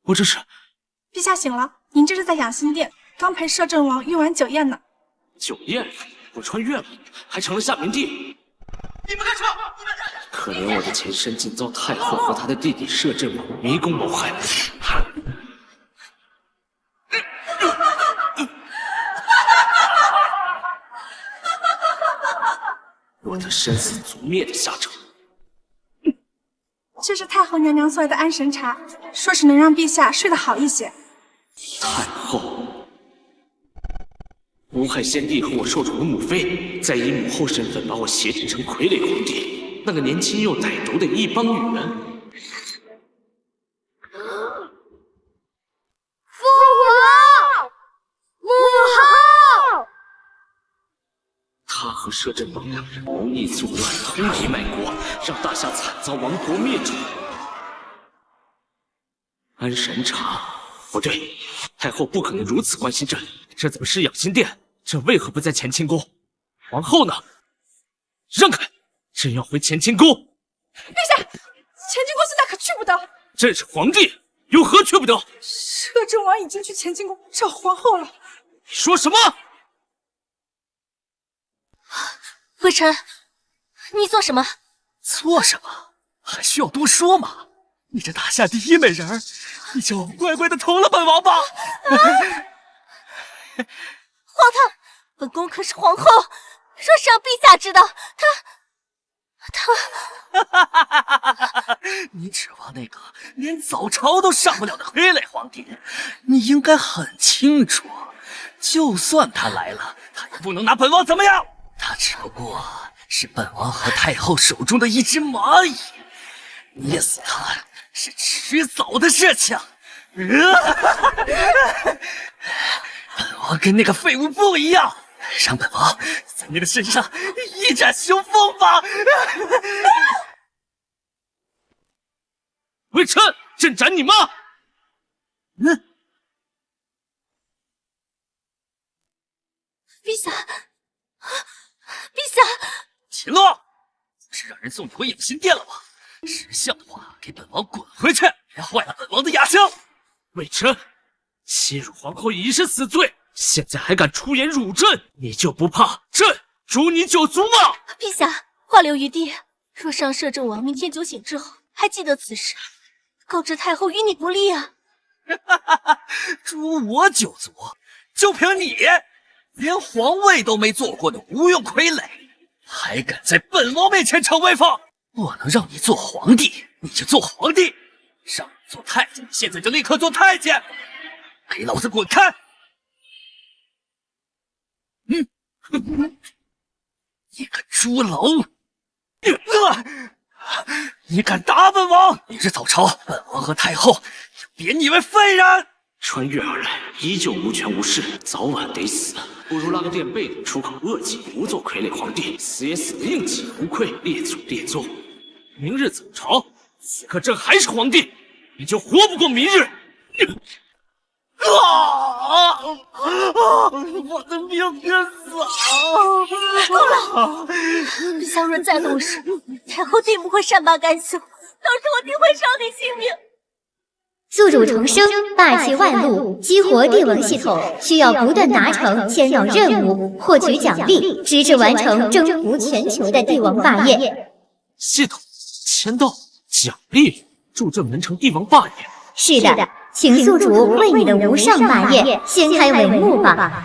我这是……陛下醒了，您这是在养心殿，刚陪摄政王用完酒宴呢。酒宴？我穿越了，还成了夏明帝？你们干什么？可怜我的前身竟遭太后和他的弟弟摄政王迷宫谋害。我的生死族灭的下场。这是太后娘娘送来的安神茶，说是能让陛下睡得好一些。太后谋害先帝和我受宠的母妃，再以母后身份把我挟持成傀儡皇帝，那个年轻又歹毒的一帮女人。父皇，母后。他和摄政王两人谋逆作乱，偷移卖国，让大夏惨遭亡国灭种。安神茶，不对，太后不可能如此关心这里，这怎么是养心殿？这为何不在乾清宫？皇后呢？让开！朕要回乾清宫。陛下，乾清宫现在可去不得。朕是皇帝，有何去不得？摄政王已经去乾清宫找皇后了。你说什么？微臣，你做什么？做什么？还需要多说吗？你这大夏第一美人儿，你就乖乖的投了本王吧。皇太，本宫可是皇后，若是让陛下知道，你指望那个连早朝都上不了的傀儡皇帝？你应该很清楚，就算他来了，他也不能拿本王怎么样。他只不过是本王和太后手中的一只蚂蚁，捏死他是迟早的事情。本王跟那个废物不一样，让本王在你的身上一展雄风吧！微臣，朕斩你妈！陛下，陛下，秦洛，不是让人送你回养心殿了吗？识相的话，给本王滚回去，别坏了本王的雅兴。微臣，欺辱皇后已是死罪，现在还敢出言辱朕，你就不怕朕诛你九族吗？陛下，话留余地。若是让摄政王明天酒醒之后还记得此事，告知太后与你不利啊！诛我九族，就凭你连皇位都没做过的无用傀儡，还敢在本王面前逞威风？我能让你做皇帝，你就做皇帝；让你做太监，现在就立刻做太监！给老子滚开！你个猪篓！你敢打本王？明日早朝，本王和太后就贬你为废人！穿越而来，依旧无权无势，早晚得死。不如拉个垫背的，出口恶气，不做傀儡皇帝，死也死的硬气，无愧列祖列宗。明日早朝，此刻朕还是皇帝，你就活不过明日。我的命真死够了！陛下若再动手，太后定不会善罢甘休，到时我定会伤你性命。宿主重生，霸气万路，激活帝王系统，需要不断达成签到任务，获取奖励，直至完成征服全球的帝王霸业。系统签到奖励，助朕完成帝王霸业。是的，请宿主为你的无上霸业掀开帷幕吧。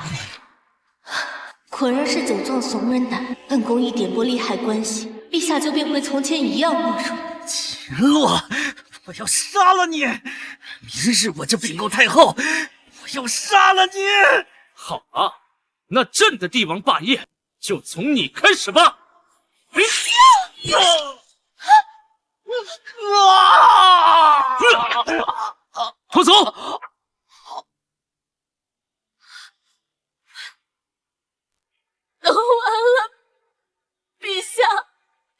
果然是酒壮怂人胆，本宫一点拨利害关系，陛下就变回从前一样懦弱。秦洛，我要杀了你！明日我就禀告太后，我要杀了你！好啊，那朕的帝王霸业就从你开始吧！拖走！都完了，陛下，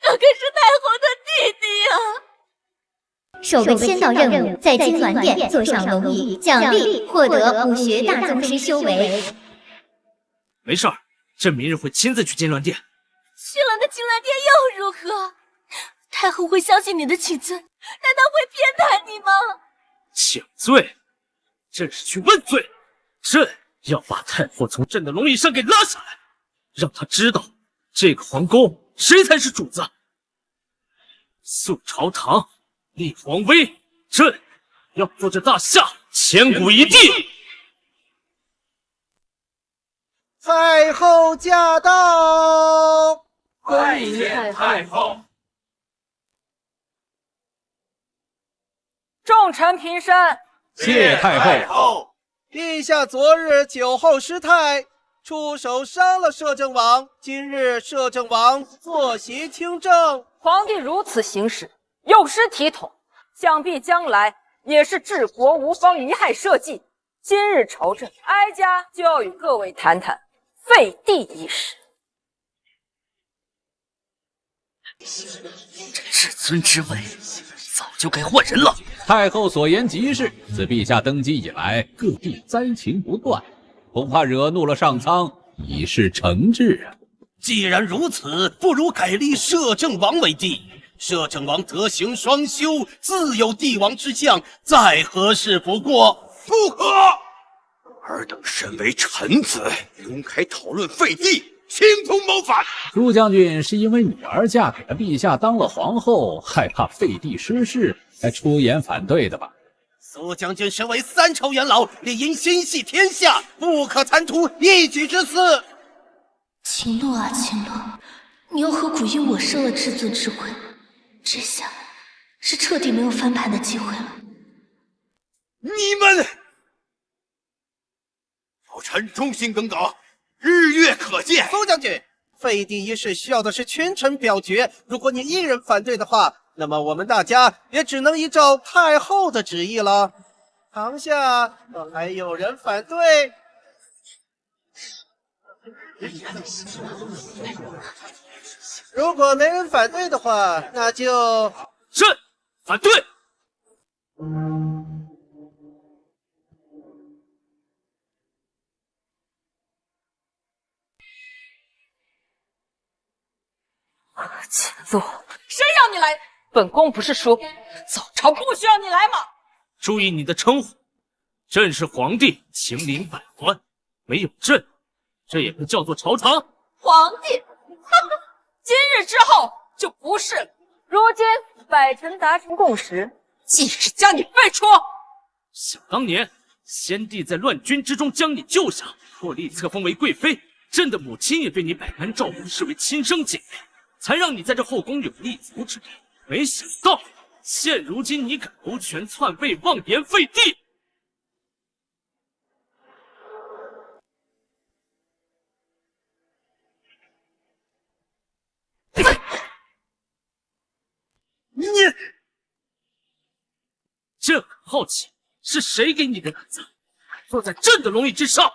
那可是太后的弟弟呀！首个签到任务，在金銮殿坐上龙椅，奖励获得武学大宗师修为。没事儿，朕明日会亲自去金銮殿。去了那金銮殿又如何？太后会相信你的请罪？难道会偏袒你吗？请罪？朕是去问罪。朕要把太后从朕的龙椅上给拉下来，让她知道这个皇宫谁才是主子。肃朝堂，立皇威，朕要做这大夏千古一帝。太后驾到！拜见太后。众臣平身。谢太后。陛下昨日酒后失态，出手伤了摄政王。今日摄政王坐席听政，皇帝如此行事，有失体统，想必将来也是治国无方，贻害社稷。今日朝政，哀家就要与各位谈谈废帝一事。这至尊之位早就该换人了。太后所言极是，自陛下登基以来，各地灾情不断，恐怕惹怒了上苍，以示惩治啊。既然如此，不如改立摄政王为帝。摄政王德行双修，自有帝王之相，再合适不过。不可！尔等身为臣子，公开讨论废帝，形同谋反。朱将军是因为女儿嫁给了陛下当了皇后，害怕废帝失势，才出言反对的吧？苏将军身为三朝元老，理应心系天下，不可贪图一己之私。秦洛啊，秦洛，你又何苦因我生了至尊之位？这下是彻底没有翻盘的机会了。你们，老臣忠心耿耿，日月可见。苏将军，废帝一事需要的是群臣表决，如果你一人反对的话，那么我们大家也只能依照太后的旨意了。堂下还有人反对？如果没人反对的话，那就朕反对。秦洛，谁让你来？本宫不是说早朝不需要你来吗？注意你的称呼，朕是皇帝，亲临百官，没有朕，这也不叫做朝堂。皇帝，今日之后就不是了。如今百臣达成共识，即是将你废除。想当年，先帝在乱军之中将你救下，破例册封为贵妃，朕的母亲也对你百般照顾，视为亲生姐妹，才让你在这后宫有立足之地。没想到，现如今你敢谋权篡位，妄言废帝！朕很好奇，是谁给你的胆子，坐在朕的龙椅之上？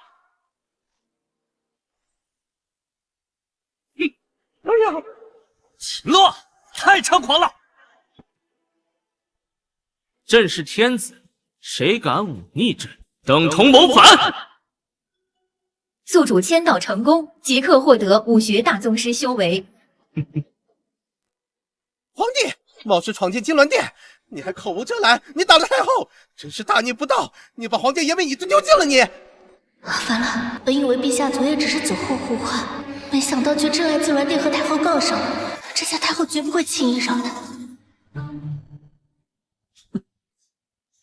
哎呀，秦洛，太猖狂了！朕是天子，谁敢忤逆朕，等同谋反。宿主签到成功，即刻获得武学大宗师修为。皇帝冒失闯进金銮殿，你还口无遮拦，你打了太后，真是大逆不道！你把皇帝爷们椅子丢尽了你！烦了，本以为陛下昨夜只是酒后胡话，没想到却真来金銮殿和太后告上，这下太后绝不会轻易饶他。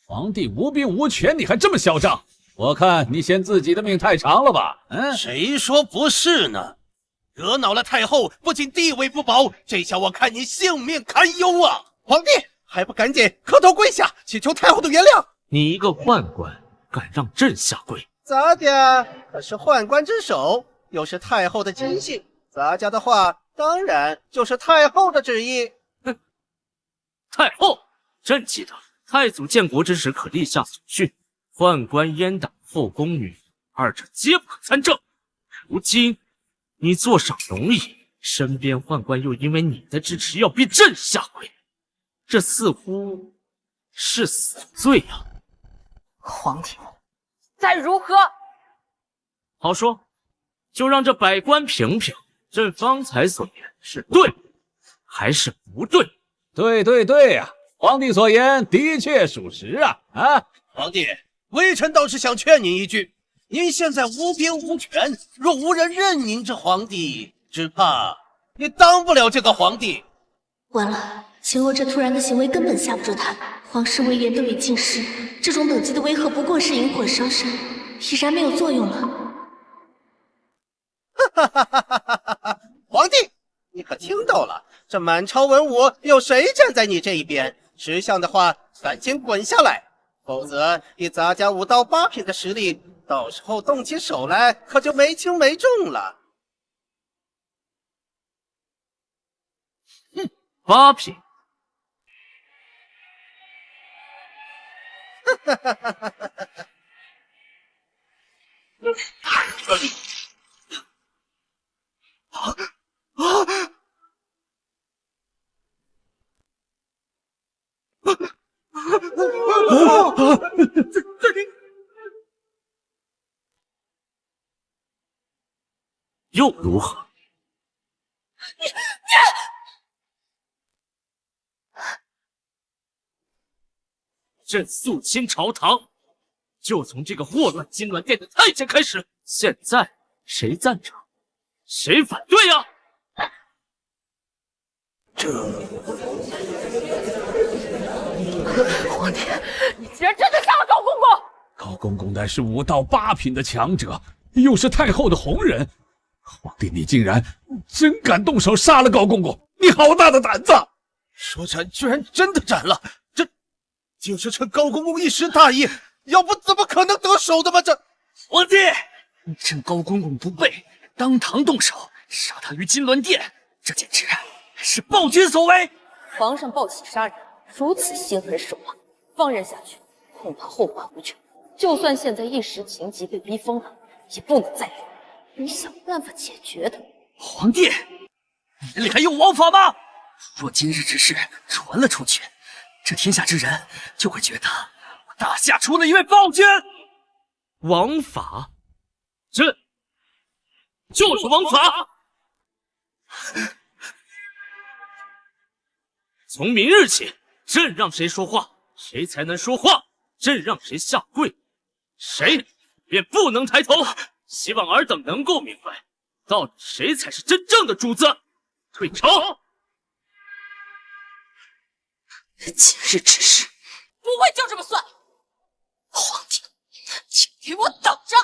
皇帝无兵无权，你还这么嚣张？我看你嫌自己的命太长了吧？谁说不是呢？惹恼了太后，不仅地位不保，这下我看你性命堪忧啊！皇帝还不赶紧磕头跪下，祈求太后的原谅！你一个宦官，敢让朕下跪？咱家可是宦官之首，又是太后的亲信，咱家的话当然就是太后的旨意。哼，太后，朕记得太祖建国之时可立下祖训，宦官阉党后宫女，二者皆不可参政。如今你坐上龙椅，身边宦官又因为你的支持要逼朕下跪，这似乎是死罪啊！皇帝，再如何？好说，就让这百官评评，朕方才所言是对还是不对？对呀，皇帝所言的确属实啊！皇帝，微臣倒是想劝您一句，您现在无兵无权，若无人认您这皇帝，只怕也当不了这个皇帝。完了，秦洛这突然的行为根本吓不住他。皇室威严都已尽失，这种等级的威吓不过是引火烧身，已然没有作用了。皇帝，你可听到了？这满朝文武有谁站在你这一边？识相的话，赶紧滚下来，否则以咱家5到8品的实力，到时候动起手来可就没轻没重了。8品。又如何？朕肃清朝堂，就从这个祸乱金銮殿的太监开始。现在谁赞成，谁反对呀？皇帝，你竟然真的杀了高公公！高公公乃是5到8品的强者，又是太后的红人。皇帝，你竟然真敢动手杀了高公公，你好大的胆子！说斩居然真的斩了，这就是趁高公公一时大意，要不怎么可能得手的吗？这皇帝，趁高公公不备，当堂动手杀他于金銮殿，这简直是暴君所为。皇上暴起杀人，如此心狠手辣，放任下去，恐怕后患无穷。就算现在一时情急被逼疯了，也不能再留。你想办法解决他。皇帝，你眼里还有王法吗？若今日之事传了出去，这天下之人就会觉得我大夏出了一位暴君。王法，朕就是王法。从明日起，朕让谁说话，谁才能说话；朕让谁下跪，谁便不能抬头。希望尔等能够明白，到底谁才是真正的主子。退朝。今日之事不会就这么算。皇帝，请给我等着！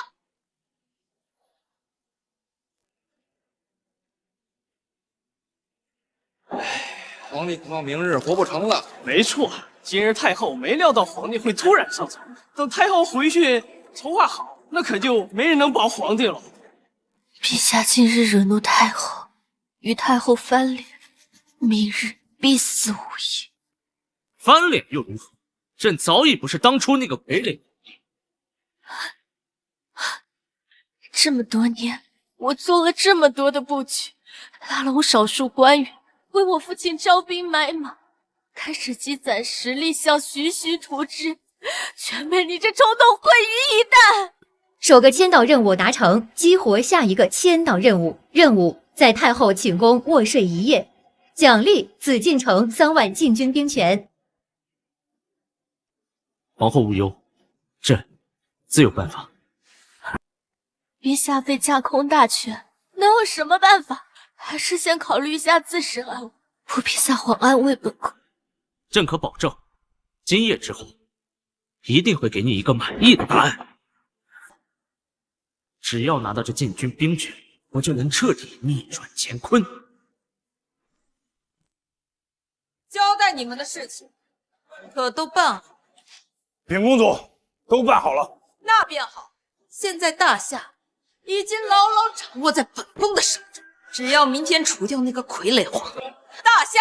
皇帝恐怕明日活不成了。没错，今日太后没料到皇帝会突然上朝，等太后回去筹划好，那可就没人能保皇帝了。陛下今日惹怒太后，与太后翻脸，明日必死无疑。翻脸又如何？朕早已不是当初那个傀儡。这么多年，我做了这么多的布局，拉拢少数官员，为我父亲招兵买马，开始积攒实力，想徐徐图之，全被你这冲动毁于一旦。首个签到任务达成，激活下一个签到任务。任务在太后寝宫卧睡1夜，奖励紫禁城3万禁军兵权。皇后无忧，朕自有办法。陛下被架空大权，能有什么办法？还是先考虑一下自身安危，不必撒谎安慰本宫。朕可保证，今夜之后，一定会给你一个满意的答案。只要拿到这禁军兵权，我就能彻底逆转乾坤。交代你们的事情，可都办好？禀公主，都办好了。那便好。现在大夏已经牢牢掌握在本宫的手中，只要明天除掉那个傀儡皇帝，大夏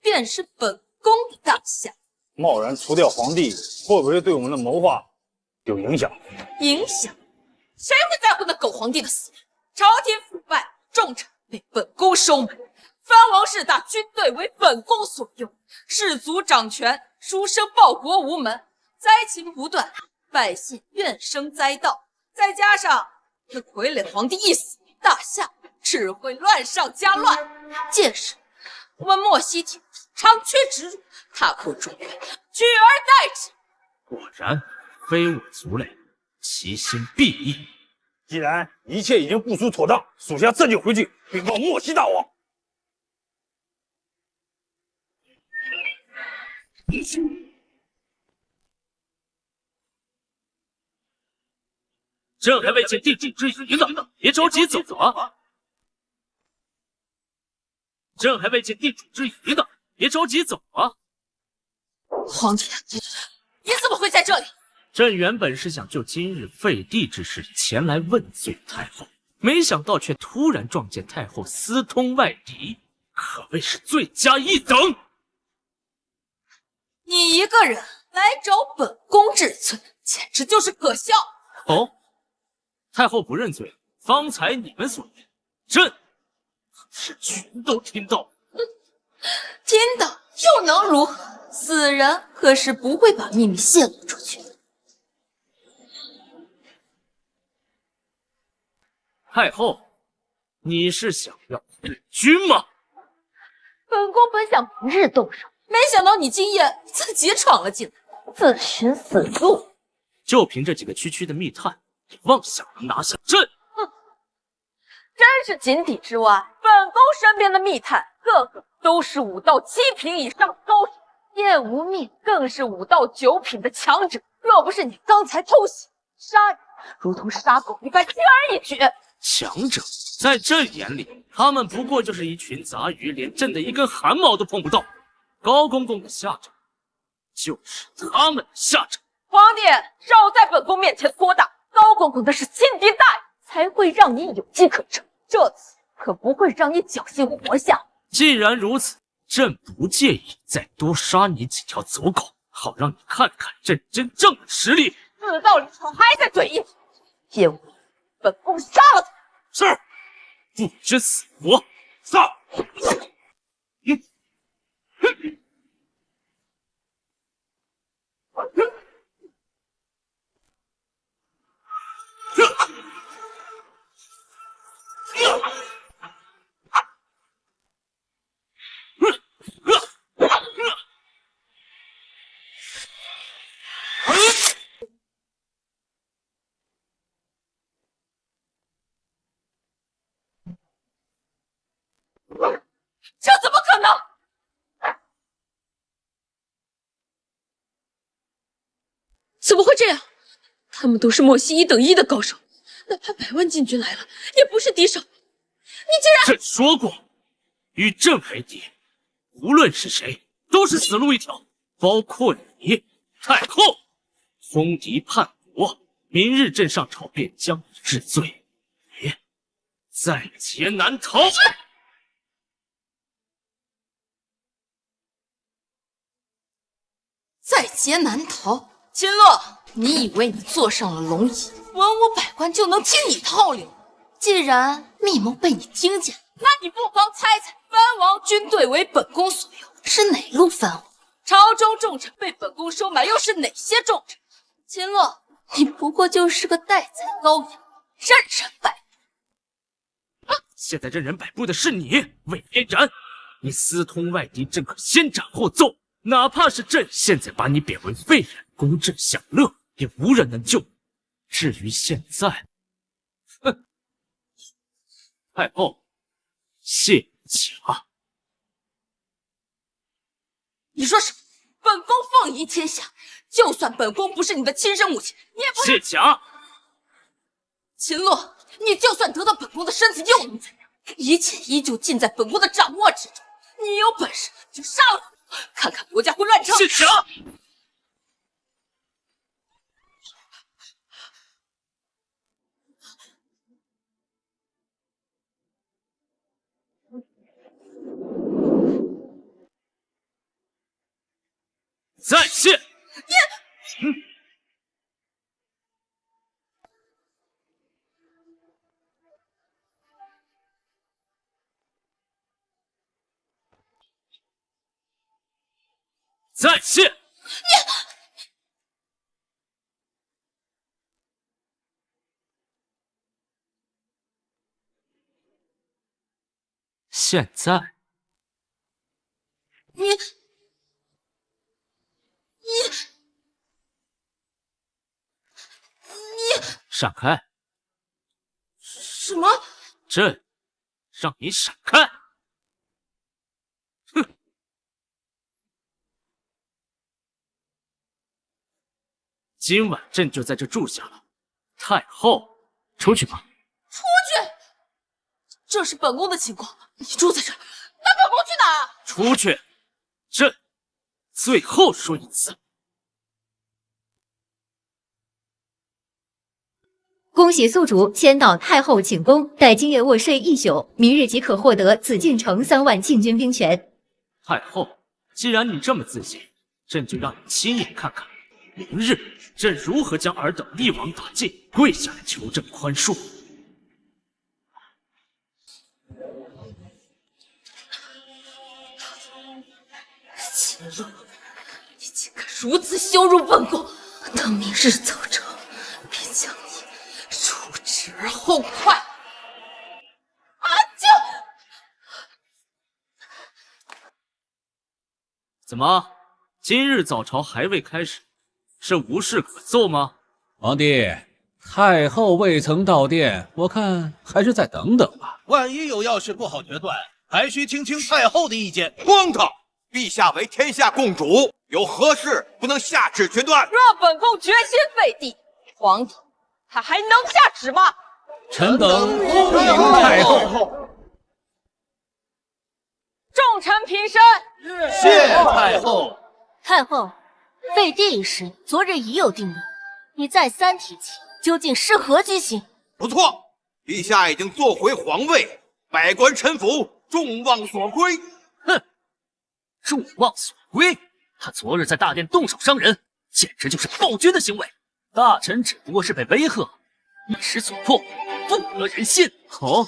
便是本宫的大夏。贸然除掉皇帝，会不会对我们的谋划有影响？影响？谁会在乎那狗皇帝的死？朝廷腐败，重臣被本宫收买，藩王势大，军队为本宫所用，士族掌权，书生报国无门，灾情不断，百姓怨声载道。再加上这傀儡皇帝一死，大夏只会乱上加乱。届时，我们莫西庭长驱直入，踏破中原，取而代之。果然，非我族类，其心必异。既然一切已经部署妥当，属下这就回去禀报莫西大王。朕还未见地主之谊呢，别着急走啊！朕还未见地主之谊呢，别着急走啊！皇帝，你怎么会在这里？朕原本是想就今日废帝之事前来问罪太后，没想到却突然撞见太后私通外敌，可谓是罪加一等。你一个人来找本宫治罪，简直就是可笑。哦，太后不认罪，方才你们所言，朕是全都听到了。听到又能如何？死人可是不会把秘密泄露出去的。太后，你是想要弑君吗？本宫本想明日动手，没想到你今夜自己闯了进来，自寻死路。就凭这几个区区的密探，你妄想能拿下朕？真是井底之蛙。本宫身边的密探，个个都是5到7品以上的高手，叶无命更是5到9品的强者。若不是你刚才偷袭杀人，如同杀狗一般轻而易举。强者在朕眼里，他们不过就是一群杂鱼，连朕的一根汗毛都碰不到。高公公的下场，就是他们的下场。皇帝，少在本宫面前拖大，高公公的是亲敌大人，才会让你有机可乘。这次可不会让你侥幸活下。既然如此，朕不介意再多杀你几条走狗，好让你看看朕真正的实力。死道理上还在嘴硬，叶无命，本宫杀了他。是，不知死活。杀！这怎么可能？怎么会这样？他们都是莫西1等1的高手，哪怕100万禁军来了，也不是敌手。你竟然……朕说过，与朕为敌，无论是谁，都是死路一条，包括你，太后。通敌叛国，明日朕上朝便将你治罪，你在劫难逃。在劫难逃。秦洛，你以为你坐上了龙椅，文武百官就能听你号令？既然密谋被你听见，那你不妨猜猜，藩王军队为本宫所有，是哪路藩王？朝中重臣被本宫收买，又是哪些重臣？秦洛，你不过就是个待宰羔羊，任人摆布。现在任人摆布的是你，魏嫣然。你私通外敌，朕可先斩后奏。哪怕是朕现在把你贬为废人，供朕享乐，也无人能救你。至于现在，哼，太后，谢驾。你说什么？本宫凤仪天下，就算本宫不是你的亲生母亲，你也不谢驾。秦洛，你就算得到本宫的身子，又能怎样？一切依旧尽在本宫的掌握之中。你有本事就杀了我！看看国家会乱成。谢驾。在谢。在谢。现在，你闪开！什么？朕让你闪开！哼！今晚朕就在这住下了。太后，出去吧。出去！这是本宫的情况，你住在这儿，那本宫去哪儿？出去！朕最后说一次。恭喜宿主先到太后寝宫，待今夜卧睡一宿，明日即可获得紫禁城3万禁军兵权。太后，既然你这么自信，朕就让你亲眼看看，明日朕如何将尔等一网打尽，跪下来求朕宽恕。秦乐，你竟敢如此羞辱本宫！等明日早朝，便将你处置而后快。阿啾！怎么，今日早朝还未开始，是无事可奏吗？皇帝，太后未曾到殿，我看还是再等等吧。万一有要事不好决断，还需听听太后的意见。荒唐！陛下为天下共主，有何事不能下旨决断？若本宫决心废帝，皇帝他还能下旨吗？臣等恭迎太后。众臣平身。谢太后。太后，废帝一事昨日已有定论，你再三提起，究竟是何居心？不错，陛下已经坐回皇位，百官臣服，众望所归。哼，众望所归！他昨日在大殿动手伤人，简直就是暴君的行为。大臣只不过是被威吓，一时所迫，不得人心。哦，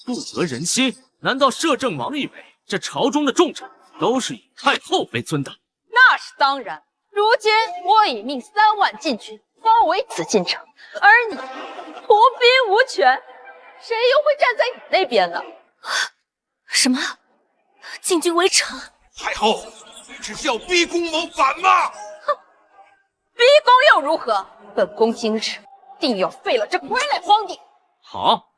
不得人心？难道摄政王以为这朝中的众臣都是以太后为尊的？那是当然。如今我已命3万禁军包围紫禁城，而你无兵无权，谁又会站在你那边呢？什么？禁军围城？太后，只是要逼宫谋反吗？哼，逼宫又如何？本宫今日定要废了这傀儡皇帝。好，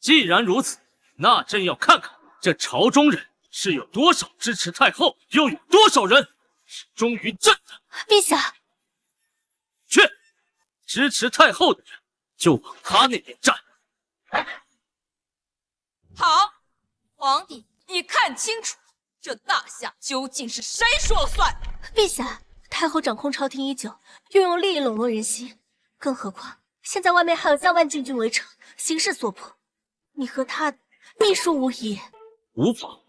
既然如此，那朕要看看这朝中人是有多少支持太后，又有多少人是忠于朕的。陛下，去，支持太后的人就往他那边站。好，皇帝，你看清楚，这大夏究竟是谁说了算？陛下，太后掌控朝廷已久，又用利益笼络人心，更何况现在外面还有3万禁军围城，形势所迫，你和他必输无疑。无妨，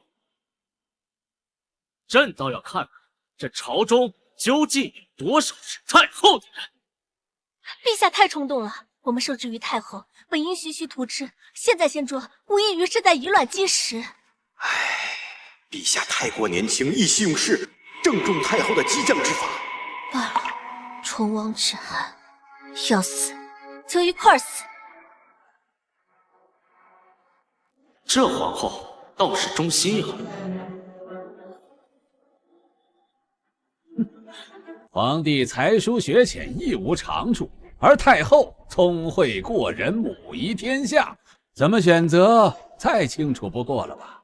朕倒要看看这朝中究竟有多少是太后的人。陛下太冲动了，我们受制于太后，本应徐徐图之，现在先捉，无异于是在以卵击石。陛下太过年轻，意气用事，正中太后的激将之法。罢了，唇亡齿寒，要死就一块死。这皇后倒是忠心啊！皇帝才疏学浅，一无长处，而太后聪慧过人，母仪天下，怎么选择再清楚不过了吧？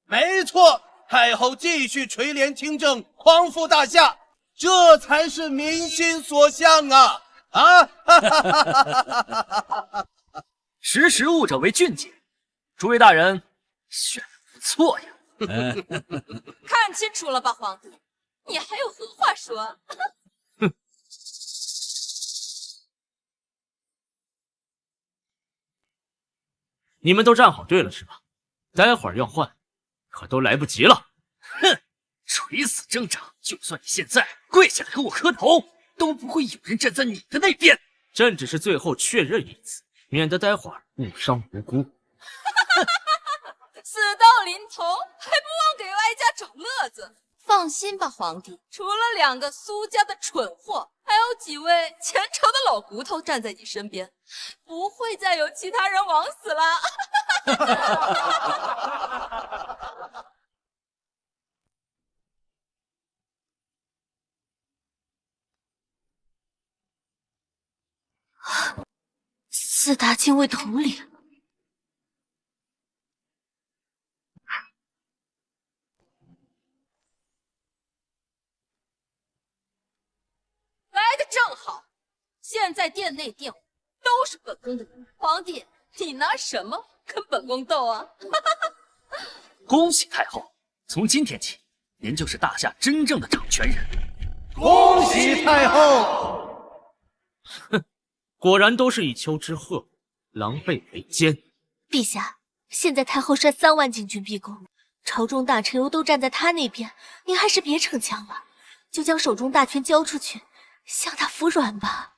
没错，太后继续垂帘听政，匡扶大夏，这才是民心所向啊！识时务者为俊杰，诸位大人选的不错呀。看清楚了吧，皇帝，你还有何话说？哼！你们都站好队了是吧？待会儿要换，可都来不及了。哼！垂死挣扎，就算你现在跪下来给我磕头，都不会有人站在你的那边。朕只是最后确认一次，免得待会儿误伤无辜。死到临头还不忘给哀家找乐子。放心吧，皇帝，除了2个苏家的蠢货，还有几位前朝的老骨头站在你身边，不会再有其他人枉死了。4大禁卫统领。来的正好，现在殿内殿外都是本宫的人，皇帝，你拿什么跟本宫斗啊？恭喜太后，从今天起，您就是大夏真正的掌权人。恭喜太后！哼，果然都是以丘之貉，狼狈为奸。陛下，现在太后率3万禁军逼宫，朝中大臣又都站在他那边，您还是别逞强了，就将手中大权交出去，向他服软吧。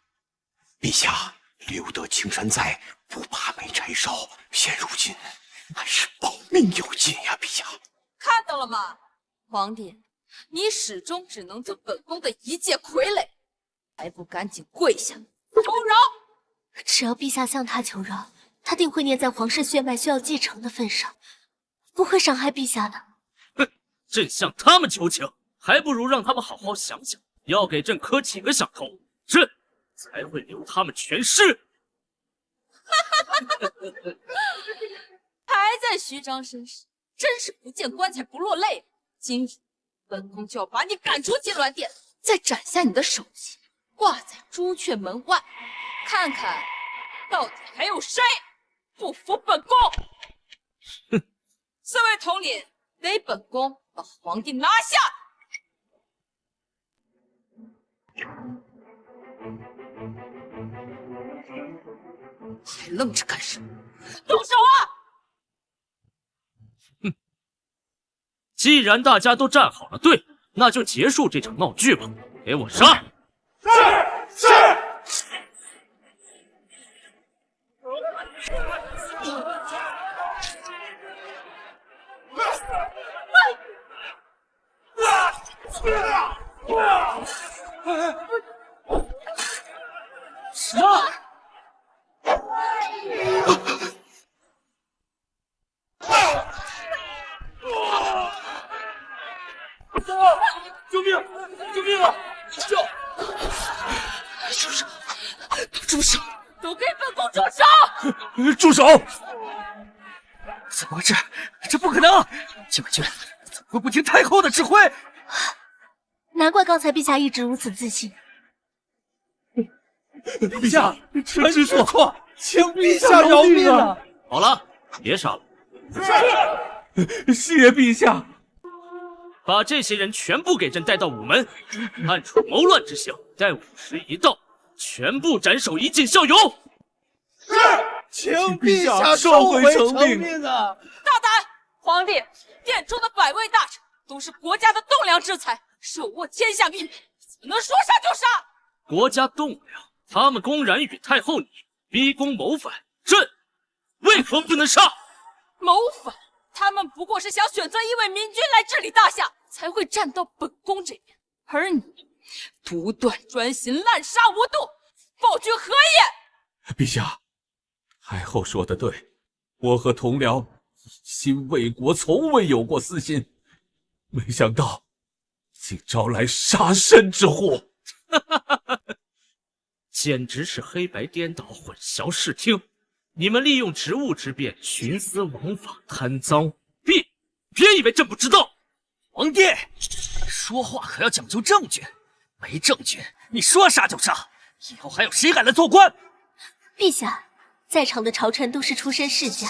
陛下，留得青山在，不怕没柴烧。现如今还是保命要紧呀，陛下。看到了吗，皇帝，你始终只能做本宫的一介傀儡，还不赶紧跪下求饶！只要陛下向他求饶，他定会念在皇室血脉需要继承的份上，不会伤害陛下的。哼，朕向他们求情，还不如让他们好好想想，要给朕磕几个响头，朕才会留他们全尸。还在虚张声势，真是不见棺材不落泪。今日本宫就要把你赶出金銮殿，再斩下你的首级，挂在朱雀门外，看看到底还有谁不服本宫。哼4位统领，得本宫把皇帝拿下。还愣着干什么？动手啊！哼，既然大家都站好了队，那就结束这场闹剧吧。给我杀！是。救命！救命啊！救！住手！住手！都给本宫住手！住手！怎么回事？这不可能！禁卫军怎么会不听太后的指挥？难怪刚才陛下一直如此自信。陛下，臣知错，请陛下饶命啊！好了，别杀了。谢陛下。把这些人全部给朕带到午门，判处谋乱之刑。待午时一到，全部斩首，以儆效尤。是，请陛下收回成命啊！大胆！皇帝，殿中的百位大臣都是国家的栋梁之才，手握天下秘密，怎么能说杀就杀？国家栋梁，他们公然与太后你逼宫谋反，朕为何不能杀？谋反？他们不过是想选择一位明君来治理大夏，才会站到本宫这边。而你独断专行，滥杀无度，暴君何也？陛下，太后说的对，我和同僚一心为国，从未有过私心，没想到竟招来杀身之祸。简直是黑白颠倒，混淆视听。你们利用职务之便徇私枉法，贪赃，别以为朕不知道。皇帝，说话可要讲究证据，没证据你说杀就杀，以后还有谁敢来做官？陛下，在场的朝臣都是出身世家，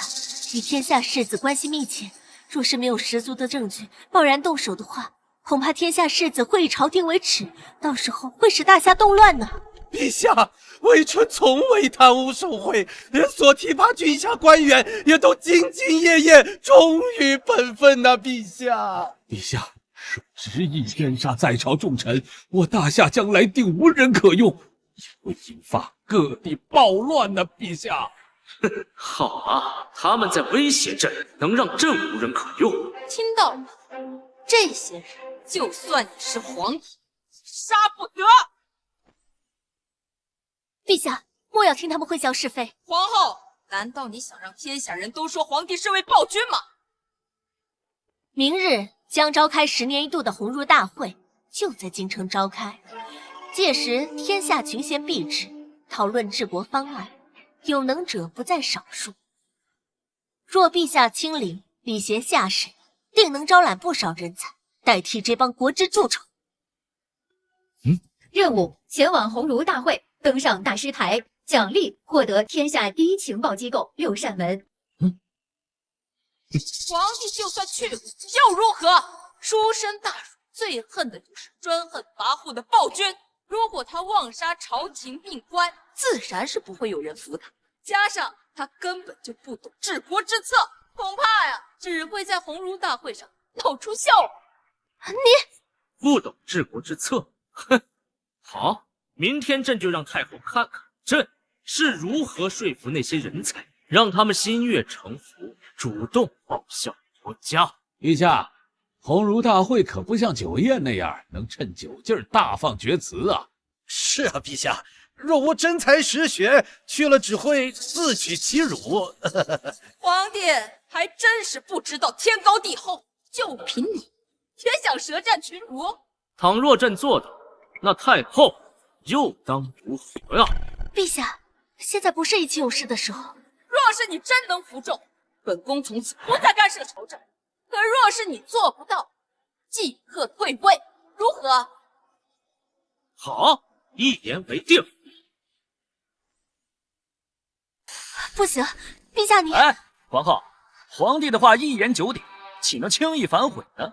与天下士子关系密切，若是没有十足的证据，贸然动手的话，恐怕天下士子会以朝廷为耻，到时候会使大夏动乱呢。陛下，微臣从未贪污受贿，连所提拔军下官员也都兢兢业业，忠于本分呐！陛下，陛下若执意冤杀在朝重臣，我大夏将来定无人可用，也会引发各地暴乱呐！陛下，好啊，他们在威胁朕，能让朕无人可用。听到了吗？这些人，就算你是皇帝，杀不得。陛下，莫要听他们混淆是非。皇后，难道你想让天下人都说皇帝是位暴君吗？明日将召开10年一度的鸿儒大会，就在京城召开。届时天下群贤毕至，讨论治国方案。有能者不在少数。若陛下亲临，礼贤下士，定能招揽不少人才，代替这帮国之蛀虫。任务：前往鸿儒大会，登上大师台，奖励获得天下第一情报机构6扇门。皇帝就算去了，又如何？书生大儒最恨的就是专横跋扈的暴君。如果他妄杀朝廷命官，自然是不会有人服他。加上他根本就不懂治国之策，恐怕呀，只会在鸿儒大会上闹出笑话。你不懂治国之策，哼！好，明天朕就让太后看看朕是如何说服那些人才，让他们心悦诚服，主动报效国家。陛下，鸿儒大会可不像酒宴那样能趁酒劲儿大放厥词啊。是啊，陛下，若无真才实学，去了只会自取其辱。皇帝还真是不知道天高地厚，就凭你也想舌战群儒？倘若朕做到，那太后又当如何呀？陛下，现在不是意气用事的时候。若是你真能服众，本宫从此不再干涉朝政。可若是你做不到，即刻退位，如何？好，一言为定。不行，陛下你……哎，皇后，皇帝的话一言九鼎，岂能轻易反悔呢？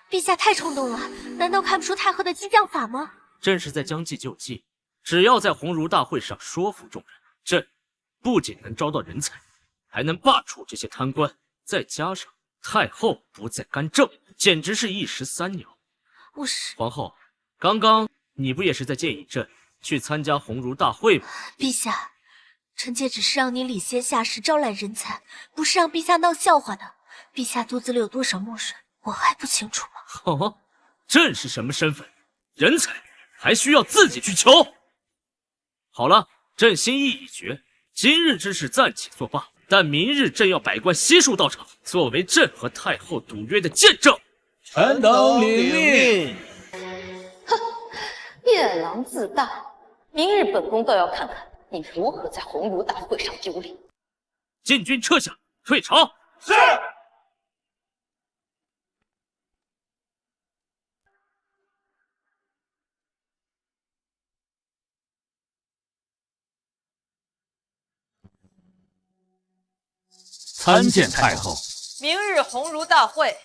陛下太冲动了，难道看不出太后的激将法吗？朕是在将计就计，只要在鸿儒大会上说服众人，朕不仅能招到人才，还能罢黜这些贪官，再加上太后不再干政，简直是一石三鸟。不是，皇后，刚刚你不也是在建议朕去参加鸿儒大会吗？陛下，臣妾只是让你礼贤下士，招揽人才，不是让陛下闹笑话的。陛下肚子里有多少墨水，我还不清楚吗？哦，朕是什么身份？人才还需要自己去求。好了，朕心意已决，今日之事暂且作罢。但明日朕要百官悉数到场，作为朕和太后赌约的见证。臣等领命。哼，夜郎自大！明日本宫倒要看看你如何在鸿儒大会上丢脸。禁军撤下，退朝。是。参见太后。明日鸿儒大会，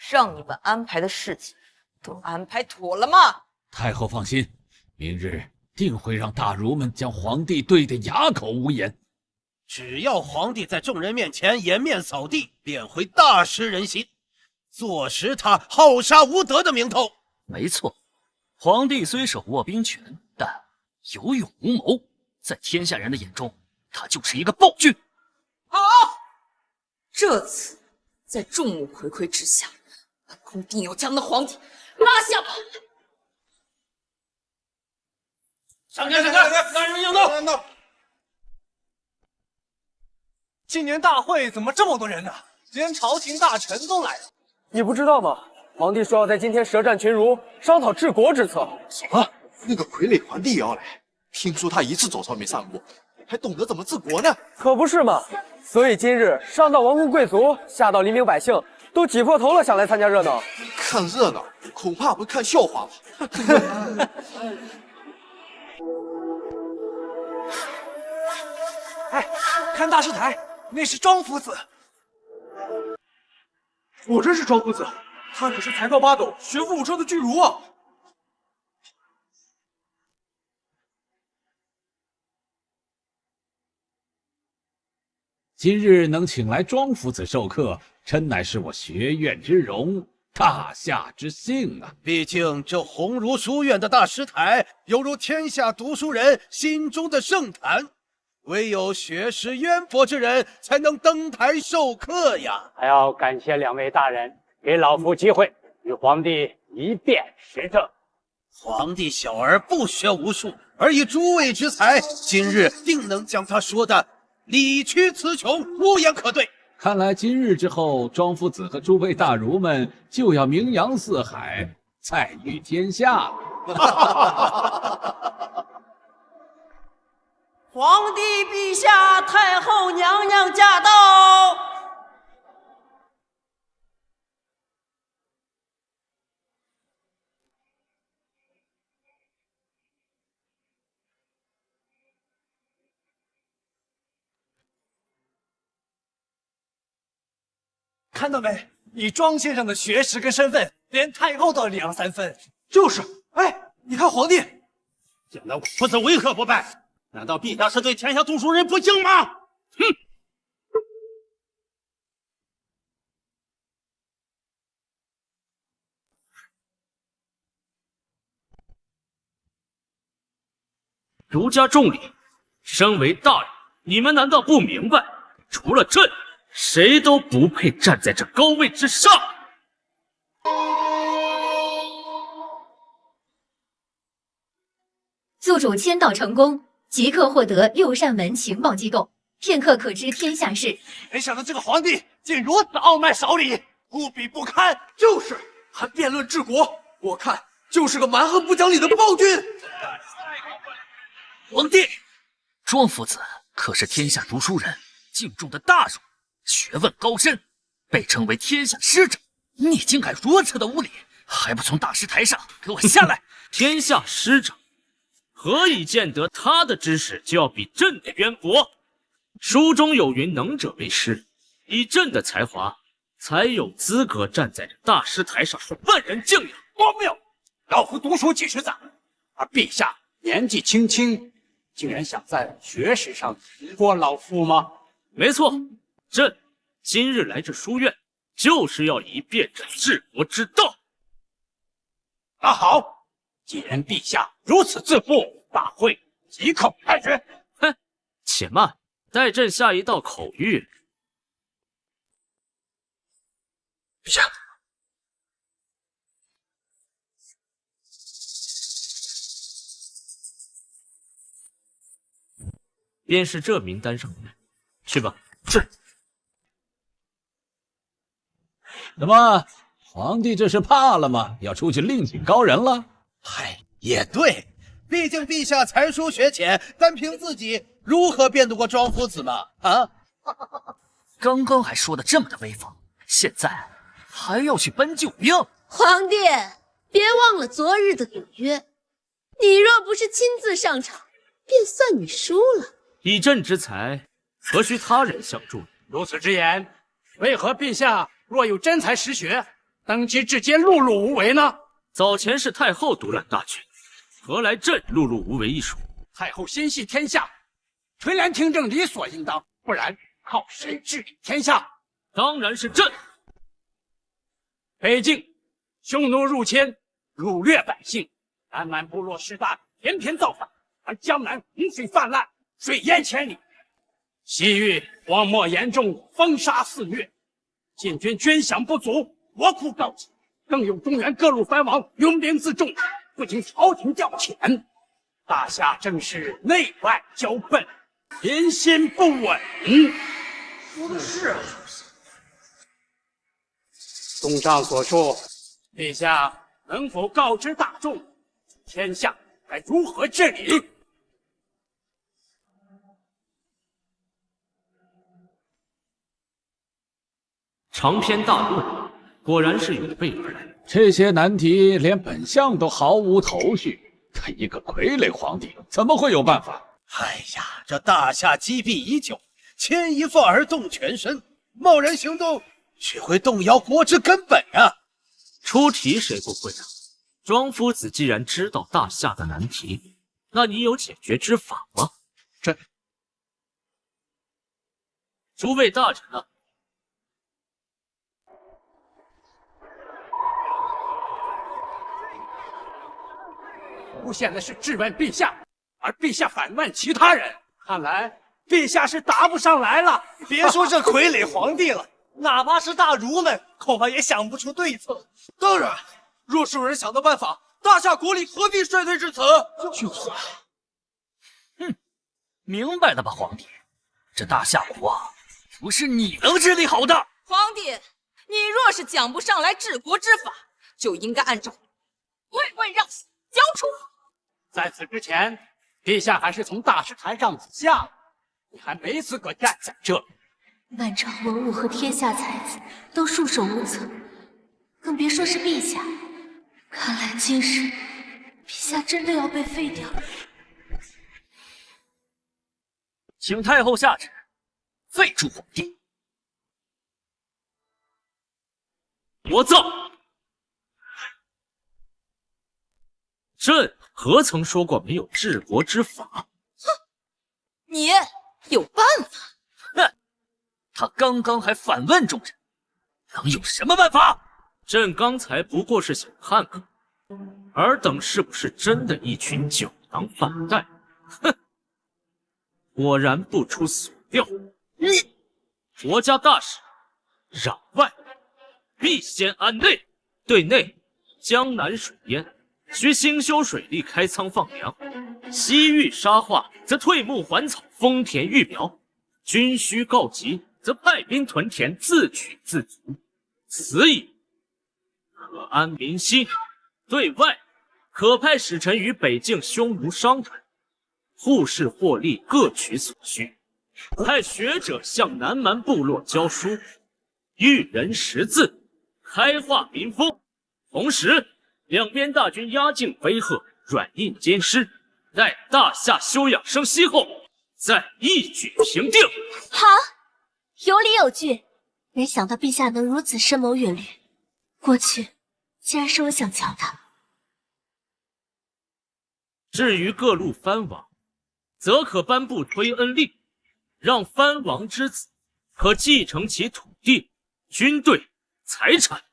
让你们安排的事情都安排妥了吗？太后放心，明日定会让大儒们将皇帝对得哑口无言。只要皇帝在众人面前颜面扫地，便会大失人心，坐实他好杀无德的名头。没错，皇帝虽手握兵权，但有勇无谋，在天下人的眼中，他就是一个暴君。好，这次在众目睽睽之下，本宫定要将那皇帝拉下马。闪开！来人应道！今年大会怎么这么多人呢？连朝廷大臣都来了。你不知道吗？皇帝说要在今天舌战群儒，商讨治国之策。什么？那个傀儡皇帝也要来？听说他一次早操没上过，还懂得怎么治国呢？可不是嘛！所以今日上到王公贵族，下到黎民百姓，都挤破头了想来参加热闹。看热闹，恐怕会看笑话吧。哎，看大师台，那是庄夫子。果真是庄夫子，他可是才高八斗、学富五车的巨儒啊！今日能请来庄夫子授课，真乃是我学院之荣，大夏之幸啊！毕竟这鸿儒书院的大师台，犹如天下读书人心中的圣坛，唯有学识渊博之人才能登台授课呀！还要感谢两位大人，给老夫机会与皇帝一辩实政。皇帝小儿不学无术，而以诸位之才，今日定能将他说的理屈词穷，无言可对。看来今日之后，庄夫子和诸位大儒们就要名扬四海，再遇天下了。皇帝陛下，太后娘娘驾到！看到没？以庄先生的学识跟身份，连太后都要礼让3分。就是，哎，你看皇帝，见到父子为何不拜？难道陛下是对天下读书人不敬吗？哼！儒家重礼，身为大人，你们难道不明白？除了朕，谁都不配站在这高位之上。宿主签到成功，即刻获得6扇门情报机构，片刻可知天下事。没想到这个皇帝竟如此傲慢少礼，不比不堪。就是，还辩论治国，我看就是个蛮横不讲理的暴君。皇帝，庄夫子可是天下读书人敬重的大儒，学问高深，被称为天下师长。你竟敢如此的无礼，还不从大师台上给我下来！天下师长，何以见得他的知识就要比朕的渊博？书中有云：“能者为师。”以朕的才华，才有资格站在这大师台上受万人敬仰。荒谬！老夫读书几十载，而陛下年纪轻轻，竟然想在学识上赢过老夫吗？没错，朕今日来这书院，就是要一遍这治国之道。那好，既然陛下如此自负，大会即刻开始。哼，且慢，待朕下一道口谕。陛下，便是这名单上的人，去吧。是。怎么，皇帝这是怕了吗？要出去另请高人了？嗨，也对，毕竟陛下才疏学浅，单凭自己如何辩得过庄夫子嘛？啊！刚刚还说的这么的威风，现在还要去搬救兵？皇帝，别忘了昨日的赌约，你若不是亲自上场，便算你输了。以朕之才，何须他人相助？如此之言，为何陛下若有真才实学，登基至今碌碌无为呢？早前是太后独揽大权，何来朕碌碌无为一说？太后心系天下，垂帘听政理所应当，不然靠谁治理天下？当然是朕。北境匈奴入侵，掳掠百姓，南蛮部落势大，频频造反，而江南洪水泛滥，水淹千里；西域荒漠严重，风沙肆虐，晋军军饷不足，国库告急。更有中原各路藩王拥兵自重，不经朝廷调遣，大夏正是内外交奔，民心不稳。说的是啊。综上所述，陛下能否告知大众，天下该如何治理？长篇大论，果然是有备而来。这些难题连本相都毫无头绪，他一个傀儡皇帝怎么会有办法？哎呀，这大夏积弊已久，牵一发而动全身，贸然行动，只会动摇国之根本啊！出题谁不会啊？庄夫子既然知道大夏的难题，那你有解决之法吗？诸位大臣啊！出现的是质问陛下，而陛下反问其他人，看来陛下是答不上来了。别说这傀儡皇帝了，哪怕是大儒们，恐怕也想不出对策。当然，若是有人想到办法，大夏国力何必衰退至此？就是，明白了吧，皇帝？这大夏国不是你能治理好的。皇帝，你若是讲不上来治国之法，就应该按照问让下交出。在此之前，陛下还是从大使台上下，你还没资格站在这里。满朝文武和天下才子都束手无策，更别说是陛下。看来今日陛下真的要被废掉了。请太后下旨，废黜皇帝。国造！朕何曾说过没有治国之法？你有办法？哼！他刚刚还反问众人，能有什么办法？朕刚才不过是想看看，尔等是不是真的一群酒囊饭袋？哼！果然不出所料。国家大事，攘外，必先安内。对内，江南水淹，需兴修水利，开仓放粮；西域沙化，则退牧还草，丰田育苗。军需告急，则派兵屯田，自给自足。此矣，可安民心。对外，可派使臣与北境匈奴商谈，互市获利，各取所需。派学者向南蛮部落教书，育人识字，开化民风。同时，两边大军压境威吓，软硬兼施，待大夏休养生息后，再一举平定。好，有理有据。没想到陛下能如此深谋远虑，过去竟然是我想瞧他。至于各路藩王，则可颁布推恩令，让藩王之子可继承其土地、军队、财产。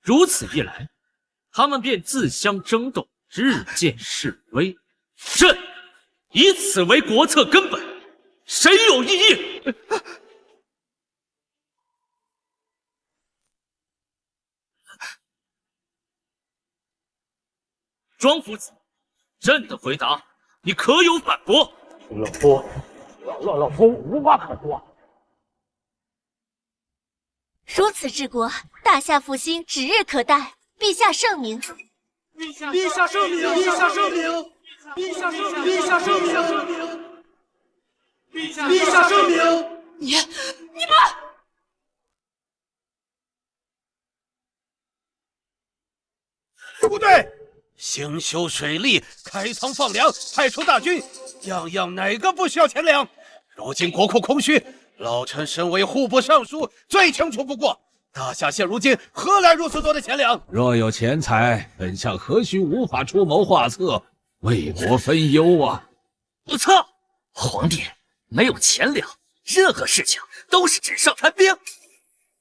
如此一来，他们便自相争斗，日渐式微。朕以此为国策根本，谁有异议？庄夫子，朕的回答你可有反驳？老夫无话可说。如此治国，大夏复兴指日可待。陛下圣明。陛下圣明！陛下圣明！陛下圣明！陛下圣明！陛下圣明！你们！部队兴修水利，开仓放粮，派出大军，样样哪个不需要钱粮？如今国库空虚，老臣身为户部尚书，最清楚不过。大夏现如今何来如此多的钱粮？若有钱财，本相何须无法出谋划策，为国分忧啊！不错，皇帝没有钱粮，任何事情都是纸上谈兵。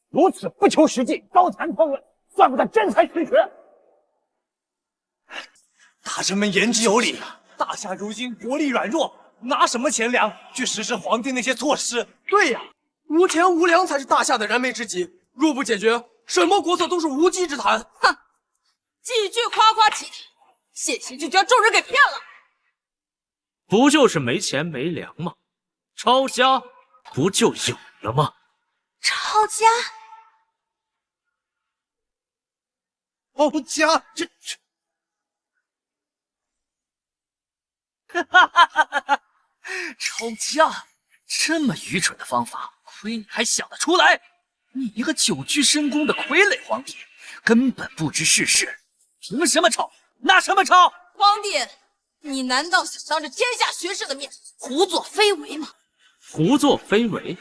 如此不求实际，高谈阔论，算不得真才实学。大臣们言之有理，大夏如今国力软弱，拿什么钱粮去实施皇帝那些措施？对呀，无钱无粮才是大夏的燃眉之急。若不解决，什么国策都是无稽之谈。哼，几句夸夸其谈，险些就将众人给骗了。不就是没钱没粮吗？抄家不就有了吗？抄家？抄家？这……抄家，这么愚蠢的方法，亏你还想得出来！你一个久居深宫的傀儡皇帝，根本不知世事，凭什么抄？拿什么抄？皇帝，你难道想当着天下学士的面胡作非为吗？胡作非为？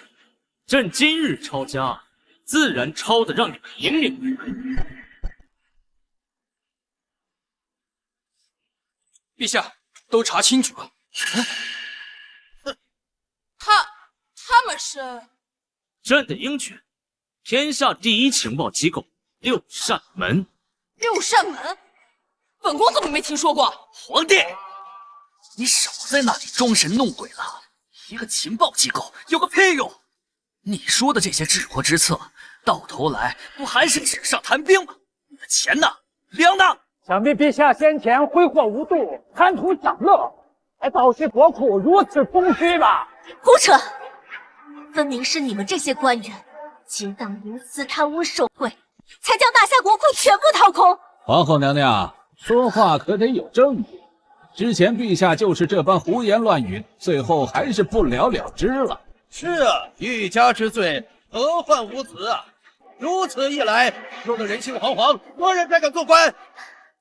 朕今日抄家，自然抄得让你们明明白白。陛下，都查清楚了。他们是朕的鹰犬，天下第一情报机构六扇门。六扇门？本宫怎么没听说过？皇帝，你少在那里装神弄鬼了！一个情报机构有个屁用！你说的这些治国之策，到头来不还是纸上谈兵吗？你的钱呢？粮呢？想必陛下先前挥霍无度，贪图享乐，才导致国库如此空虚吧？胡扯！分明是你们这些官员精当营私、贪污受贿，才将大夏国库全部掏空。皇后娘娘说话可得有证据，之前陛下就是这般胡言乱语，最后还是不了了之了。是啊，欲加之罪，何患无辞啊！如此一来，弄得人心惶惶，何人再敢做官？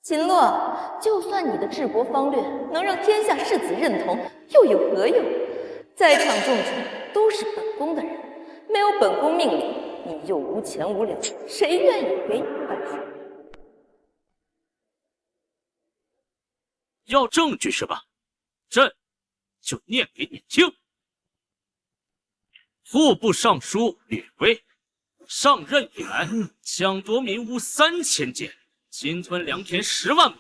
秦洛，就算你的治国方略能让天下士子认同，又有何用？在场众臣都是本宫的人，没有本宫命令，你又无钱无粮，谁愿意给你办事？要证据是吧？朕就念给你听。户部尚书吕威上任以来，抢夺民屋3000件，侵吞良田10万亩，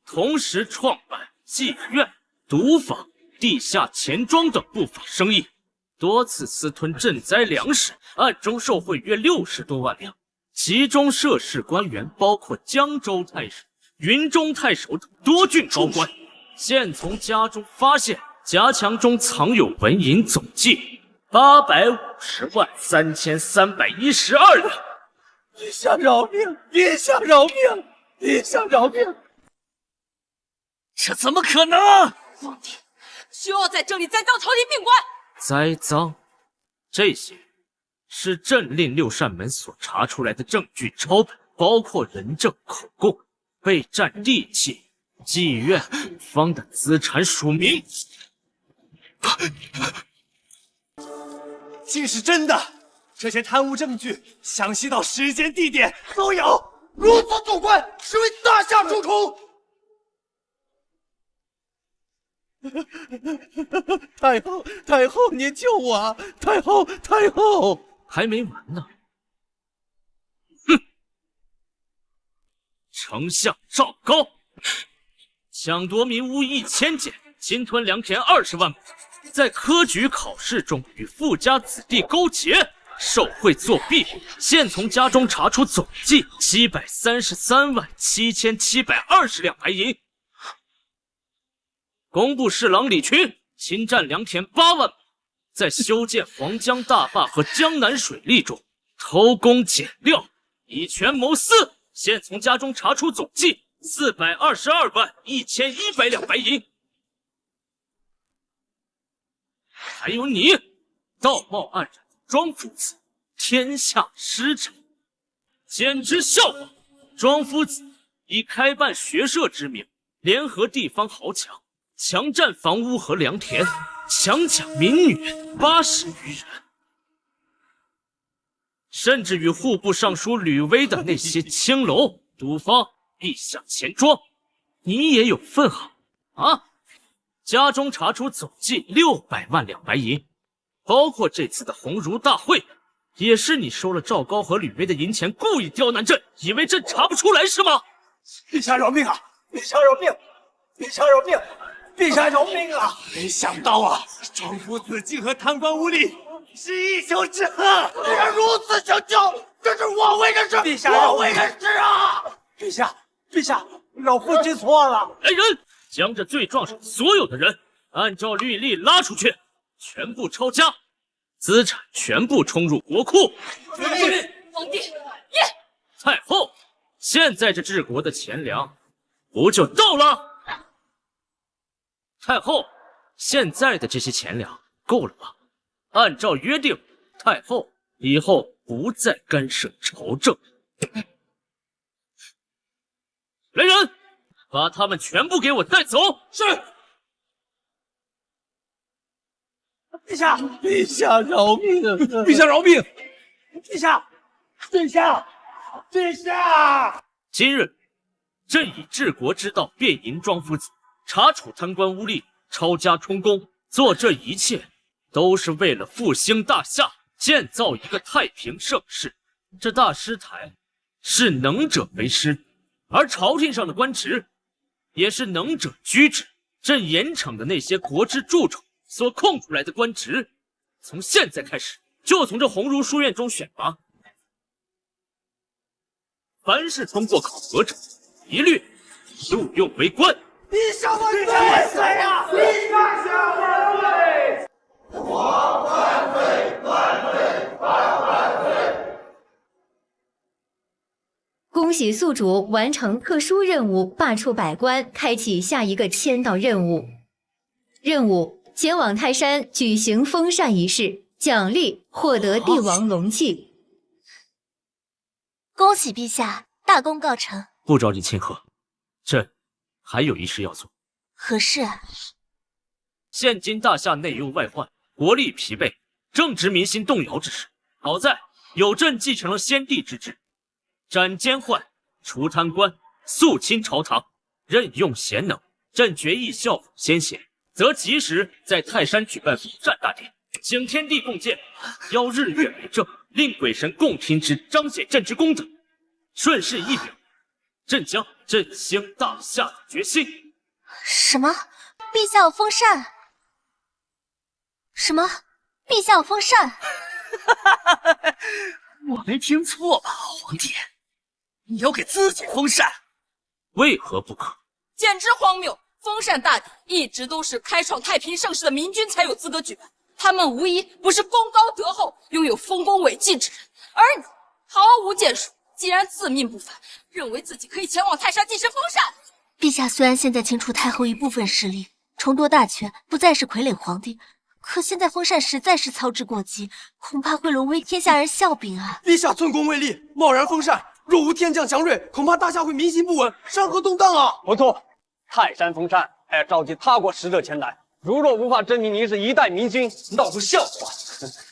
同时创办妓院、赌坊、地下钱庄等不法生意，多次私吞赈灾粮食，暗中受贿约60多万两。其中涉事官员包括江州太守、云中太守等多郡高官。现从家中发现夹墙中藏有纹银总计8503312两。陛下饶命！陛下饶命！陛下饶命！这怎么可能？皇帝就要在这里栽赃朝廷命官。栽赃，这些是朕令6扇门所查出来的证据抄本，包括人证、口供、备战地契、妓院、赌坊的资产署名。竟是真的！这些贪污证据详细到时间地点都有，如此做官实为大夏蛀虫！太后，太后，您救我啊！太后，太后，还没完呢！哼！丞相赵高抢夺民屋1000件，侵吞良田20万亩，在科举考试中与富家子弟勾结，受贿作弊，现从家中查出总计7337720两白银。工部侍郎李群侵占良田8万亩，在修建黄江大坝和江南水利中偷工减料，以权谋私，现从家中查出总计4221100两白银。还有你，道貌岸然的庄夫子，天下失臣，简直笑话！庄夫子以开办学社之名，联合地方豪强，强占房屋和良田，强抢民女80余人，甚至与户部尚书吕威的那些青楼、赌坊、地下钱庄，你也有份啊！家中查出总计600万两白银，包括这次的鸿儒大会，也是你收了赵高和吕威的银钱，故意刁难朕，以为朕查不出来是吗？陛下饶命啊！陛下饶命！陛下饶命！陛下饶命啊！没想到啊，庄夫子竟和贪官污吏是一丘之貉，竟然如此相交，这是我为的事！陛下，我为的事啊！陛下，陛下，老夫知错了。来人！将这罪状上所有的人按照律例拉出去，全部抄家，资产全部充入国库。皇帝，太后，现在这治国的钱粮不就到了？太后，现在的这些钱粮够了吧？按照约定，太后以后不再干涉朝政。来人！把他们全部给我带走！是。陛下，陛下饶命！陛下饶命！陛下，陛下，陛下！今日，朕以治国之道辩银庄夫子，查处贪官污吏，抄家充公，做这一切，都是为了复兴大夏，建造一个太平盛世。这大师台是能者为师，而朝廷上的官职也是能者居之。朕严惩的那些国之蛀虫所空出来的官职，从现在开始就从这鸿儒书院中选拔，凡是通过考核者，一律录用为官。陛下万岁！万岁啊！陛下万岁！皇万岁！万岁！万岁！古恭喜宿主完成特殊任务，罢黜百官，开启下一个签到任务。任务：前往泰山举行封禅仪式，奖励获得帝王龙器。恭喜陛下，大功告成。不着急庆贺，朕还有一事要做。何事啊？现今大夏内忧外患，国力疲惫，正值民心动摇之时。好在有朕继承了先帝之制，斩奸宦，除贪官，肃清朝堂，任用贤能。朕决意效仿先贤，则及时在泰山举办封禅大典，请天地共鉴，邀日月为证，令鬼神共听之，彰显朕之功德。顺势一表，朕将振兴大夏的决心。什么？陛下要封禅？什么？陛下要封禅？我没听错吧，皇帝？你要给自己封禅？为何不可？简直荒谬！封禅大典一直都是开创太平盛世的明君才有资格举办，他们无一不是功高德厚、拥有丰功伟绩之人，而你毫无建树，既然自命不凡，认为自己可以前往泰山进行封禅。陛下虽然现在清除太后一部分势力，重夺大权，不再是傀儡皇帝，可现在封禅实在是操之过急，恐怕会沦为天下人笑柄啊！陛下寸功未立，贸然封禅，若无天降祥瑞，恐怕大夏会民心不稳，山河动荡啊！不错，泰山封禅，还要召集他国使者前来。如若无法证明您是一代明君，闹出笑话，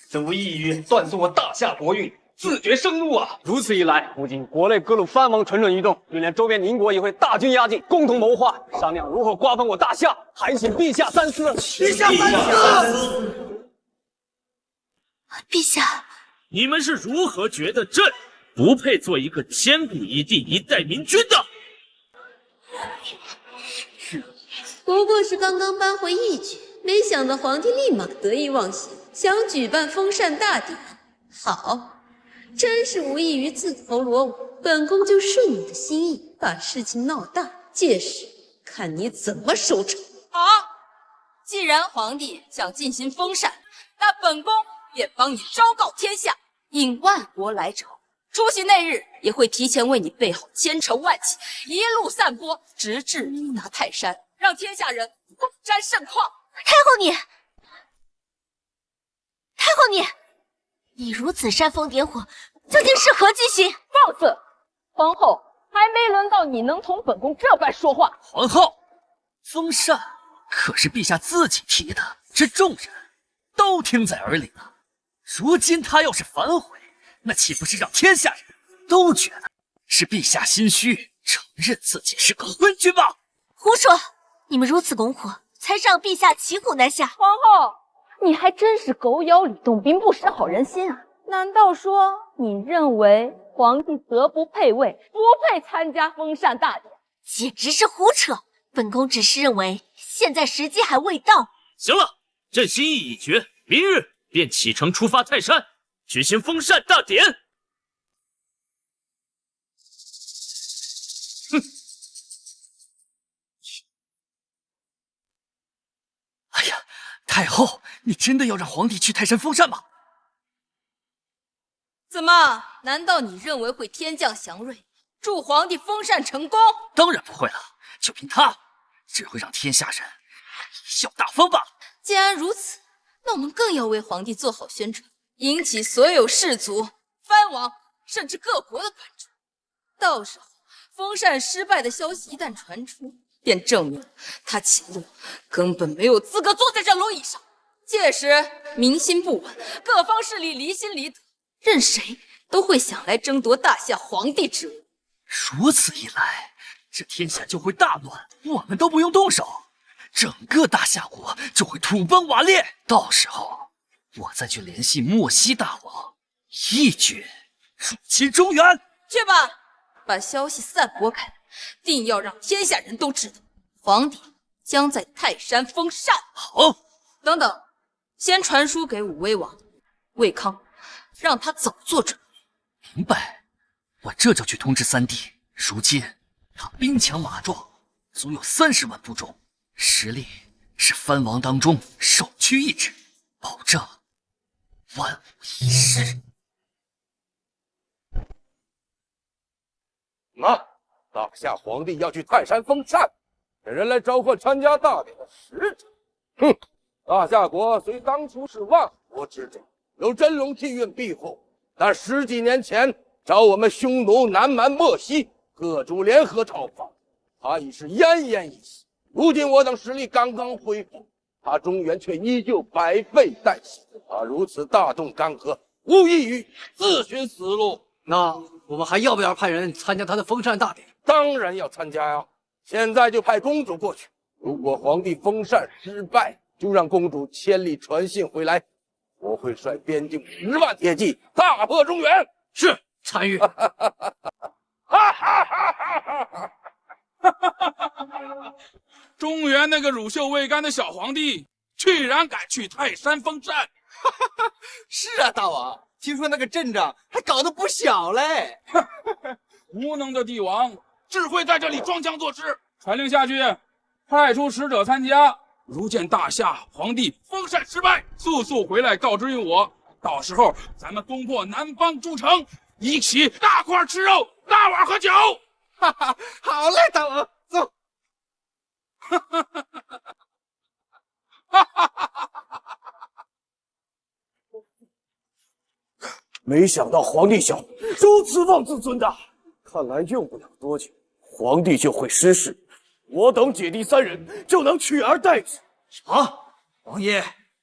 则无异于断送我大夏国运，自绝生怒啊！如此一来，不仅国内各路藩王蠢蠢欲动，就连周边邻国也会大军压境，共同谋划，商量如何瓜分我大夏。还请陛下三思。陛下三思。陛下，你们是如何觉得朕不配做一个千古一帝、一代明君的？不过是刚刚扳回一局，没想到皇帝立马得意忘形，想举办封禅大典。好，真是无异于自投罗网。本宫就顺你的心意，把事情闹大，届时看你怎么收场。好，既然皇帝想进行封禅，那本宫便帮你昭告天下，引万国来朝。出行那日，也会提前为你备好千筹万骑，一路散播，直至抵达泰山，让天下人共沾盛况。太后你如此煽风点火，究竟是何居心？放肆！皇后，还没轮到你能同本宫这般说话。皇后，封禅可是陛下自己提的，这众人都听在耳里了。如今他要是反悔，那岂不是让天下人都觉得是陛下心虚，承认自己是个昏君吗？胡说！你们如此拱火，才让陛下骑虎难下。皇后，你还真是狗咬吕洞宾，不识好人心啊！难道说你认为皇帝德不配位，不配参加封禅大典？简直是胡扯！本宫只是认为现在时机还未到。行了，朕心意已决，明日便启程出发泰山，举行封禅大典。哼！哎呀，太后，你真的要让皇帝去泰山封禅吗？怎么？难道你认为会天降祥瑞，助皇帝封禅成功？当然不会了，就凭他，只会让天下人贻笑大方罢了。既然如此，那我们更要为皇帝做好宣传，引起所有士族、藩王甚至各国的关注。到时候封禅失败的消息一旦传出，便证明他秦洛根本没有资格坐在这龙椅上。届时民心不稳，各方势力离心离德，任谁都会想来争夺大夏皇帝之位。如此一来，这天下就会大乱，我们都不用动手，整个大夏国就会土崩瓦裂。到时候，我再去联系莫西大王，一举入侵中原。去吧，把消息散播开来，定要让天下人都知道，皇帝将在泰山封禅。好，等等，先传书给武威王魏康，让他早做准备。明白，我这就去通知三弟。如今他兵强马壮，足有30万部众，实力是藩王当中首屈一指，保证万无一失。么？大夏皇帝要去泰山封禅，这人来召唤参加大典的使者。哼！大夏国虽当初是万国之政，有真龙替运庇护，但10几年前找我们匈奴南蛮漠西各族联合讨伐，他已是奄奄一息。如今我等实力刚刚恢复，他中原却依旧百废待兴。他如此大动干戈，无异于自寻死路。那我们还要不要派人参加他的封禅大典？当然要参加呀！现在就派公主过去。如果皇帝封禅失败，就让公主千里传信回来。我会率边境10万铁骑大破中原。是，参与。中原那个乳臭未干的小皇帝，居然敢去泰山封禅！是啊，大王，听说那个阵仗还搞得不小嘞。无能的帝王只会在这里装腔作势。传令下去，派出使者参加。如见大夏皇帝封禅失败，速速回来告知于我。到时候咱们攻破南方诸城，一起大块吃肉，大碗喝酒。哈哈，好嘞，大王，走。没想到皇帝小如此妄自尊大，看来用不了多久，皇帝就会失势。我等姐弟3人就能取而代之。什么？王爷，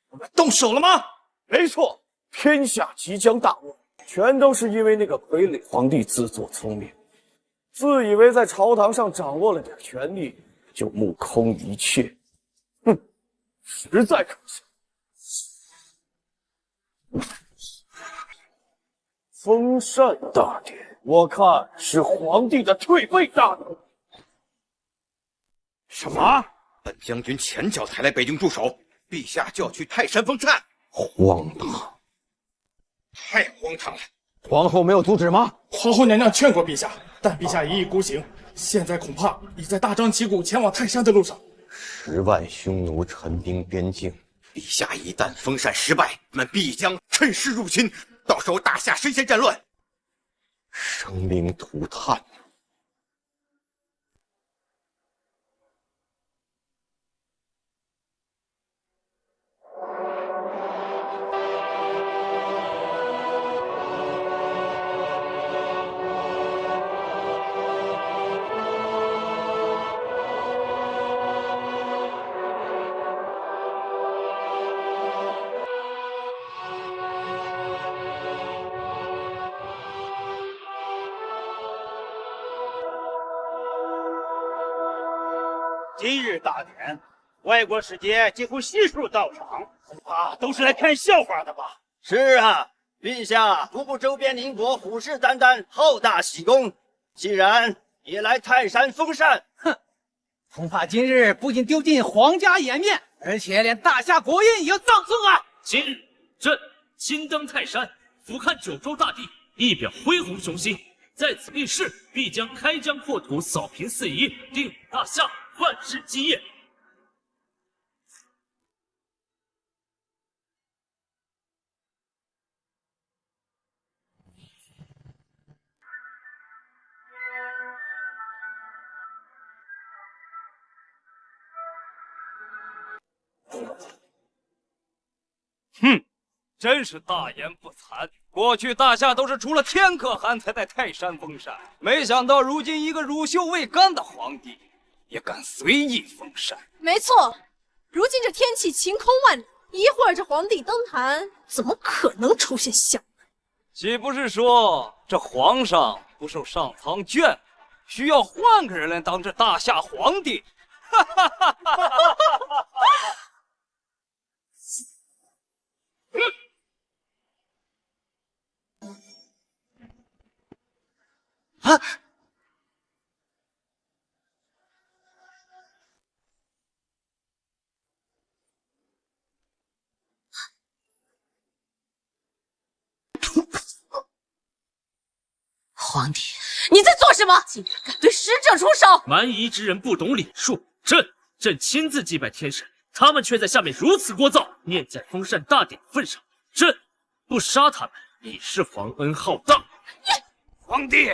我们动手了吗？没错，天下即将大乱，全都是因为那个傀儡皇帝自作聪明，自以为在朝堂上掌握了点权力，就目空一切。哼，实在可笑。封禅大典，我看是皇帝的退位大典。什么？本将军前脚才来北京驻守，陛下就要去泰山封禅，荒唐！太荒唐了！皇后没有阻止吗？皇后娘娘劝过陛下，但陛下一意孤行，现在恐怕已在大张旗鼓前往泰山的路上。10万匈奴陈兵边境，陛下一旦封禅失败，我们必将趁势入侵，到时候大夏深陷战乱，生灵涂炭。今日大典，外国使节几乎悉数到场，恐怕都是来看笑话的吧？是啊，陛下不顾周边邻国虎视眈眈，好大喜功，既然也来泰山封禅，哼，恐怕今日不仅丢尽皇家颜面，而且连大夏国印也要葬送啊！今日朕亲登泰山，俯瞰九州大地，一表恢宏雄心。在此立誓，必将开疆扩土，扫平四夷，定鼎大夏，万世基业。哼，真是大言不惭。过去大夏都是除了天可汗才在泰山封禅，没想到如今一个乳臭未干的皇帝也敢随意封禅。没错，如今这天气晴空万里，一会儿这皇帝登坛，怎么可能出现小人？岂不是说这皇上不受上苍眷顾，需要换个人来当这大夏皇帝？哈哈哈哈哈哈！啊！皇帝，你在做什么？竟然敢对使者出手！蛮夷之人不懂礼数，朕亲自祭拜天神，他们却在下面如此聒噪。念在封禅大典份上，朕不杀他们，已是皇恩浩荡。皇帝，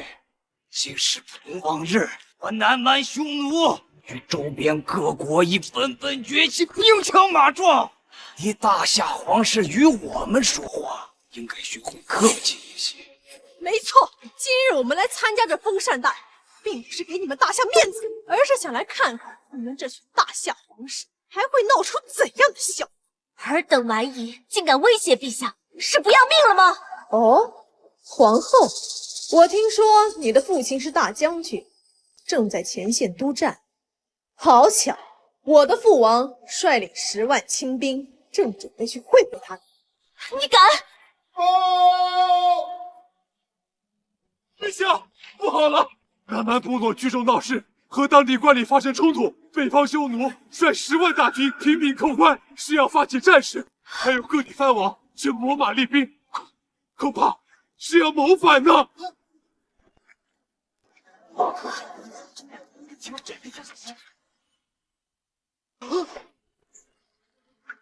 今时不同往日，我南蛮匈奴与周边各国已纷纷崛起，兵强马壮。你大夏皇室与我们说话，应该虚空客气一些。没错，今日我们来参加这封禅大典，并不是给你们大夏面子，而是想来看看你们这群大夏皇室还会闹出怎样的笑话。尔等蛮夷竟敢威胁陛下，是不要命了吗？哦，皇后，我听说你的父亲是大将军，正在前线督战。好巧，我的父王率领10万亲兵，正准备去会会他。你敢？陛下，不好了！南蛮部落聚众闹事，和当地官吏发生冲突。北方匈奴率10万大军频频扣关，是要发起战事。还有各地藩王正秣马厉兵，恐怕是要谋反呢。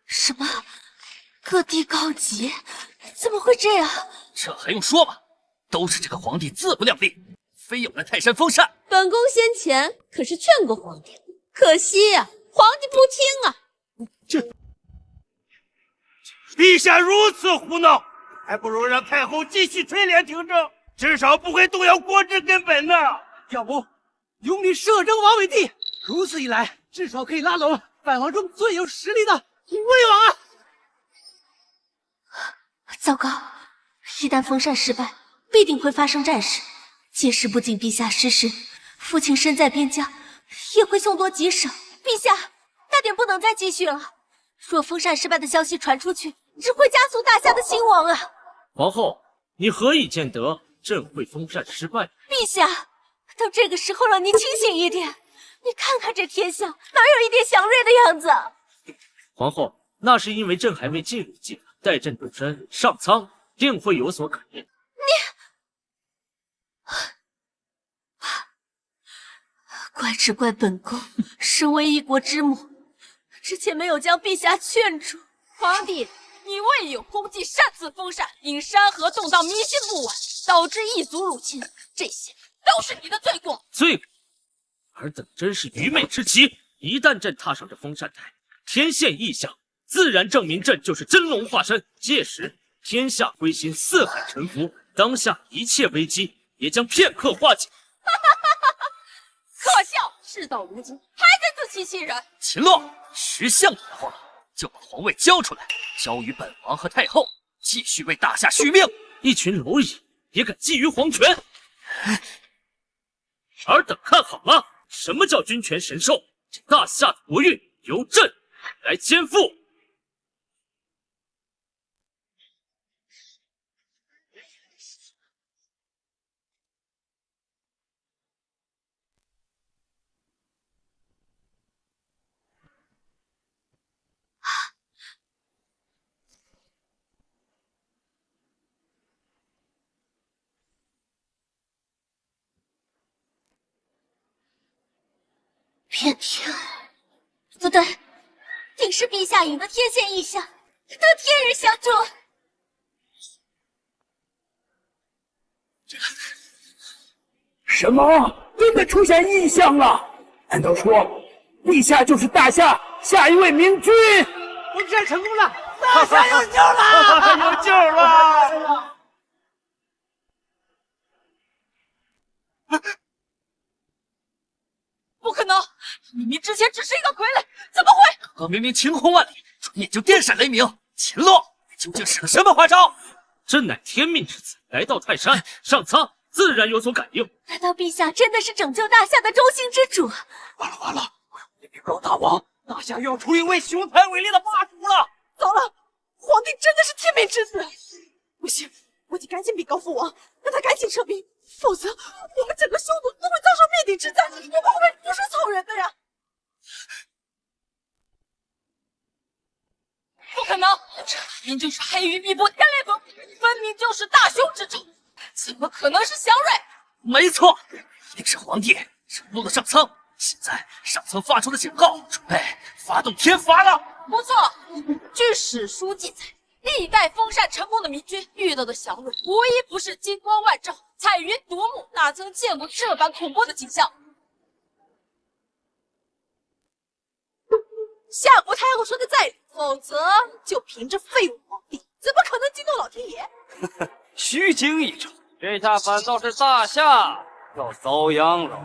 什么？各地告急？怎么会这样？这还用说吗？都是这个皇帝自不量力，非要来泰山封禅。本宫先前可是劝过皇帝，可惜呀，皇帝不听啊。陛下如此胡闹，还不如让太后继续垂帘听政，至少不会动摇国之根本呢。要不，由你摄政王为帝，如此一来，至少可以拉拢藩王中最有实力的魏王啊！糟糕，一旦封禅失败，必定会发生战事，届时不仅陛下失势，父亲身在边疆，也会凶多吉少。陛下，大典不能再继续了。若封禅失败的消息传出去，只会加速大夏的兴亡啊！皇后，你何以见得朕会封禅失败？陛下，都这个时候了，你清醒一点。你看看这天象，哪有一点祥瑞的样子？皇后，那是因为朕还未进入计划，待朕动身上苍，定会有所改变。怪只怪本宫身为一国之母，之前没有将陛下劝住。皇帝，你未有功绩擅自封禅，引山河动荡民心不稳，导致异族入侵，这些都是你的罪过。罪过？尔等真是愚昧之极！一旦朕踏上这封禅台，天现异象，自然证明朕就是真龙化身。届时天下归心，四海臣服，当下一切危机也将片刻化解。可笑！事到如今，还在自欺欺人。秦洛，识相以后，就把皇位交出来，交于本王和太后，继续为大夏续命。一群蝼蚁也敢觊觎皇权？尔等看好了，什么叫君权神授？这大夏的国运由朕来肩负。遍天，不对，定是陛下引的天现异象，得天人相助。什么？真的出现异象了？难道说陛下就是大夏下一位明君？封禅成功了，大夏有救了！有救了！不可能！明明之前只是一个傀儡，怎么会？刚刚明明晴空万里，转眼就电闪雷鸣。秦洛，你究竟使了什么花招？朕乃天命之子，来到泰山上苍，自然有所感应。难道陛下真的是拯救大夏的忠心之主？完了完了！禀告大王，大夏又要出一位雄才伟力的霸主了！糟了，皇帝真的是天命之子！不行，我得赶紧禀告父王，让他赶紧撤兵，否则我们整个匈奴都会遭受灭顶之灾，我们会不是草人的呀！不可能！这明明就是黑鱼密布天雷峰，分明就是大凶之兆，怎么可能是祥瑞？没错，一定是皇帝惹怒了上苍。现在上苍发出的警告，准备发动天罚了。不错，据史书记载，历代封禅成功的明君遇到的祥瑞，无一不是金光万丈、彩云夺目，哪曾见过这般恐怖的景象？夏国太后说的在理，否则就凭着废物皇帝，怎么可能惊动老天爷？虚惊一场，这下反倒是大夏要遭殃了。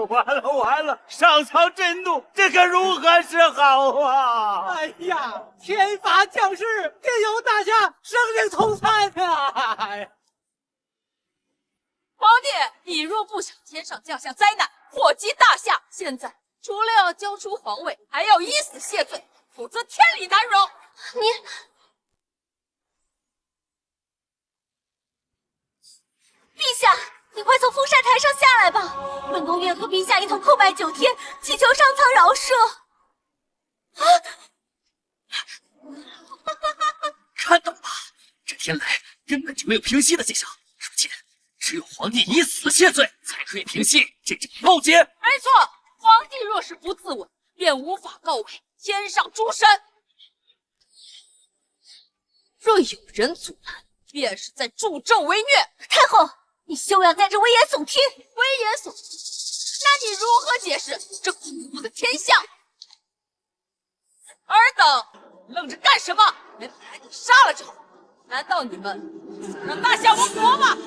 完了完了，上苍震怒，这可如何是好啊！哎呀，天罚降世，天佑大夏生灵涂炭啊！皇帝，你若不想天上降下灾难，祸及大夏，现在除了要交出皇位，还要以死谢罪，否则天理难容。陛下，你快从封禅台上下来吧！本宫愿和陛下一同叩拜九天，祈求上苍饶赦。看到了吧，这天来根本就没有平息的迹象，如今只有皇帝以死谢罪，才可以平息这场浩劫。没错，皇帝若是不自刎，便无法告慰天上诸神。若有人阻拦，便是在助纣为虐。太后，你休要在这危言耸听！危言耸听？那你如何解释这恐怖的天象？尔等愣着干什么？没把你杀了就好。难道你们想让大夏亡国吗？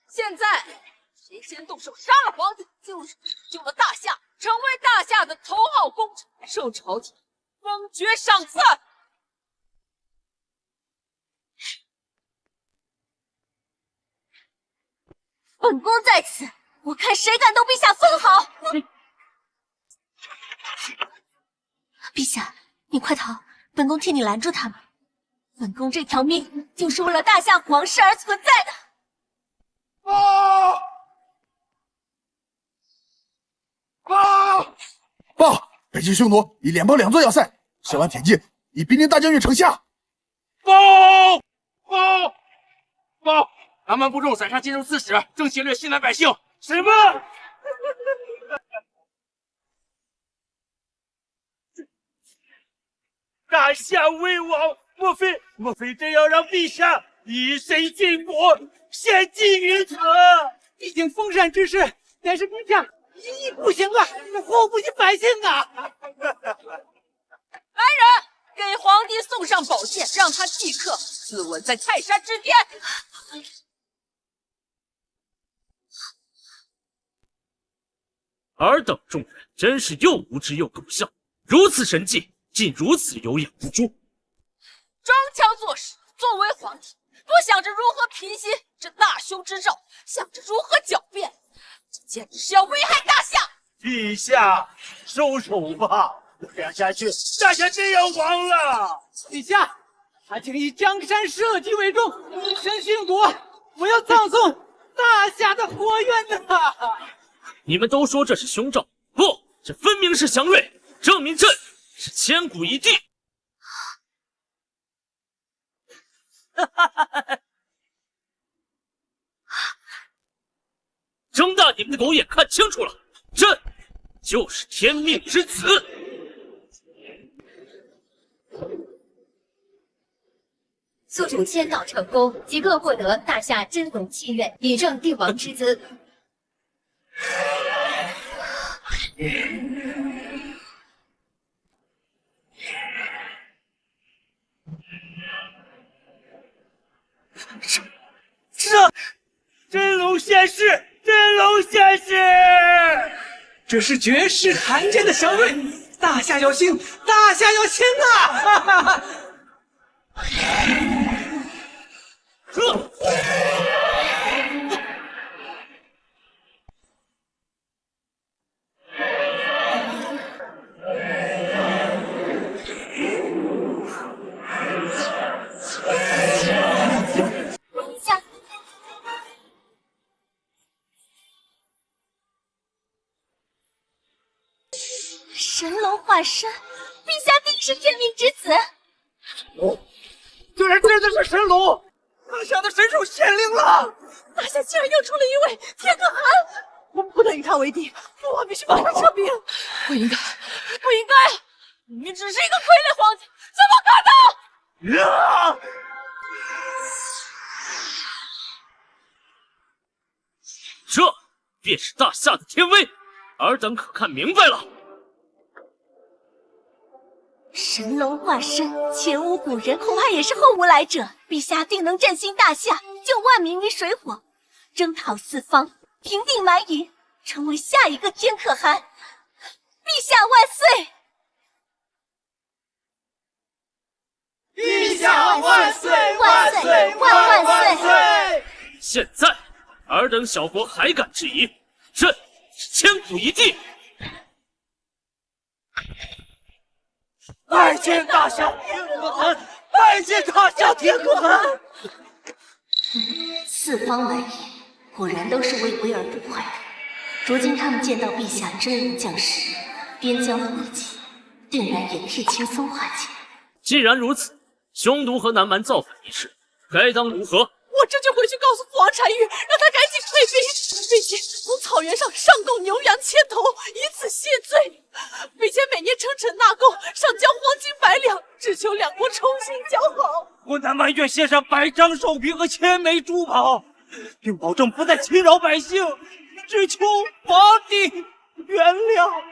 现在谁先动手杀了皇帝，就是救了大夏，成为大夏的头号功臣，受朝廷封爵赏赐。本宫在此，我看谁敢动陛下分毫！陛下，你快逃，本宫替你拦住他们。本宫这条命就是为了大夏皇室而存在的。报！北境匈奴以联邦2座要塞10万铁骑，已兵临大将军城下。报！南蛮部众宰杀金州刺史，正劫掠西南百姓。什么？大夏为王，莫非真要让陛下以身殉国，献祭于此？毕竟封禅之事，乃是陛下一意孤行啊，祸不及百姓啊！来人，给皇帝送上宝剑，让他即刻自刎在泰山之巅。尔等众人真是又无知又狗笑，如此神迹，竟如此有眼无珠。装腔作势，作为皇帝，不想着如何平息这大凶之兆，想着如何狡辩，这简直是要危害大夏！陛下，收手吧，这样下去，大夏真要亡了。陛下，还请以江山社稷为重，以身殉国，我要葬送大夏的国怨呐！你们都说这是凶兆，不，这分明是祥瑞，证明朕是千古一帝。睁大你们的狗眼看清楚了，朕就是天命之子。宿主签到成功，即刻获得大夏真龙契约，以正帝王之资。真龙现世，真龙现世！这是绝世罕见的祥瑞，大夏要兴，大夏要兴啊！神龙化身，陛下定是天命之子。居然真的是神龙！大夏的神兽显灵了！大夏竟然又出了一位天可汗，我们不能与他为敌，父王必须马上撤兵。不应该，不应该！你只是一个傀儡皇帝，怎么可能？这便是大夏的天威，尔等可看明白了？神龙化身，前无古人，恐怕也是后无来者。陛下定能振兴大夏，救万民于水火，征讨四方，平定蛮夷，成为下一个天可汗。陛下万岁！陛下万岁！万岁！万万岁！现在，尔等小国还敢质疑，朕千古一帝！拜见大夏天可汗！拜见大夏天可汗！四方蛮夷果然都是为威而不坏的。如今他们见到陛下真人降世，边疆和解，定然也可以轻松化解。既然如此，匈奴和南蛮造反一事，该当如何？我这就回去告诉父王单于，让他赶紧退兵，并且从草原上上贡牛羊千头，以此谢罪，并且每年称臣纳贡，上交黄金100两，只求两国重新交好。我南蛮愿献上100张寿饼和1000枚珠宝，并保证不再侵扰百姓，只求皇帝原谅。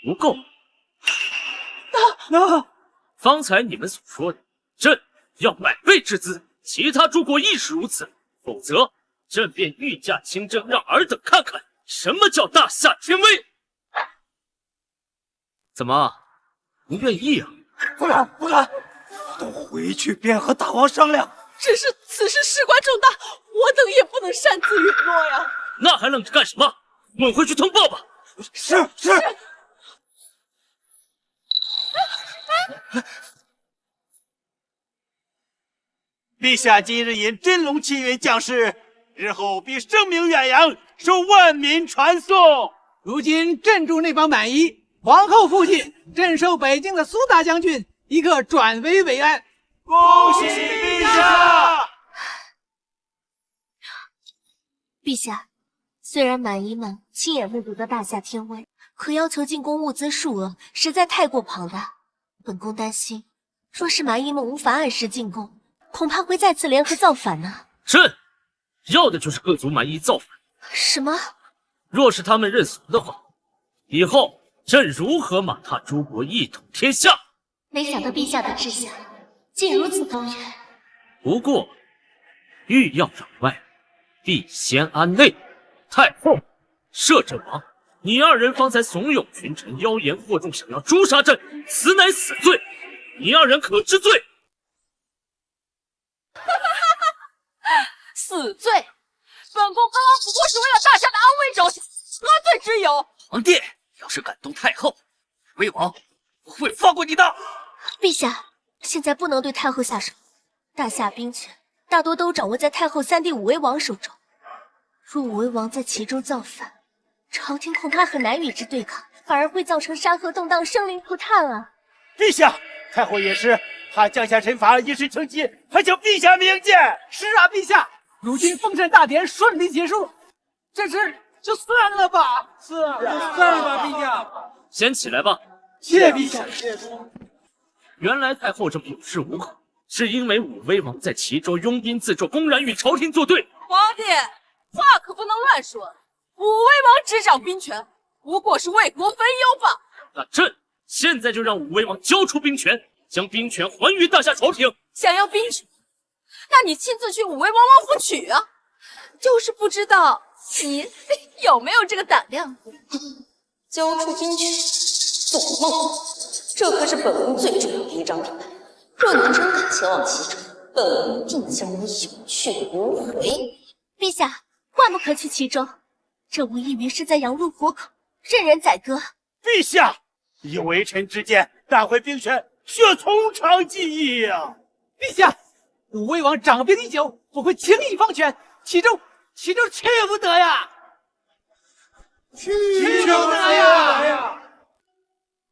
不够。方才你们所说的，朕要100倍之资。其他诸国亦是如此，否则朕便御驾亲征，让尔等看看什么叫大夏天威。怎么，不愿意啊？不敢，不敢，等回去便和大王商量。只是此事事关重大，我等也不能擅自允诺呀。那还愣着干什么？滚回去通报吧！是。陛下今日引真龙气运降世，日后必声名远扬，受万民传颂。如今镇住那帮蛮夷，皇后父亲镇守北境的苏大将军亦可转危为安。恭喜陛下！陛下，虽然蛮夷们亲眼目睹的大夏天威，可要求进贡物资数额实在太过庞大。本宫担心，若是蛮夷们无法按时进贡，恐怕会再次联合造反呢。朕要的就是各族蛮夷造反。什么？若是他们认怂的话，以后朕如何马踏诸国一统天下？没想到陛下的志向竟如此高远。不过，欲要攘外，必先安内。太后、摄政王，你二人方才怂恿群臣妖言惑众，想要诛杀朕，此乃死罪。你二人可知罪？死罪！本宫刚刚不过是为了大夏的安危着想，何罪之有？皇帝要是敢动太后，威王不会放过你的。陛下，现在不能对太后下手，大夏兵权大多都掌握在太后3弟武威王手中。若武威王在其中造反，朝廷恐怕很难与之对抗，反而会造成山河动荡、生灵涂炭啊！陛下，太后也是，她降下臣法，一时成疾，还请陛下明鉴。是啊，陛下，如今封禅大典顺利结束，这事就算了吧。是啊，就算了吧，陛下。先起来吧。谢陛下。原来太后这么有恃无恐，是因为武威王在齐州拥兵自重，公然与朝廷作对。皇帝，话可不能乱说。武威王执掌兵权，不过是为国分忧罢。那朕现在就让武威王交出兵权，将兵权还于大夏朝廷。想要兵权，那你亲自去武威王王府取啊！就是不知道你有没有这个胆量。交出兵权，做梦！这可是本宫最重要的一张地牌。若你真敢前往齐州，本宫定将你有去无回。陛下，万不可去齐州，这无异于是在羊入虎口，任人宰割。陛下，以为臣之见，带回兵权，需从长计议呀。陛下，武威王掌兵已久，我会轻易放权，齐州去不得呀！去不得呀！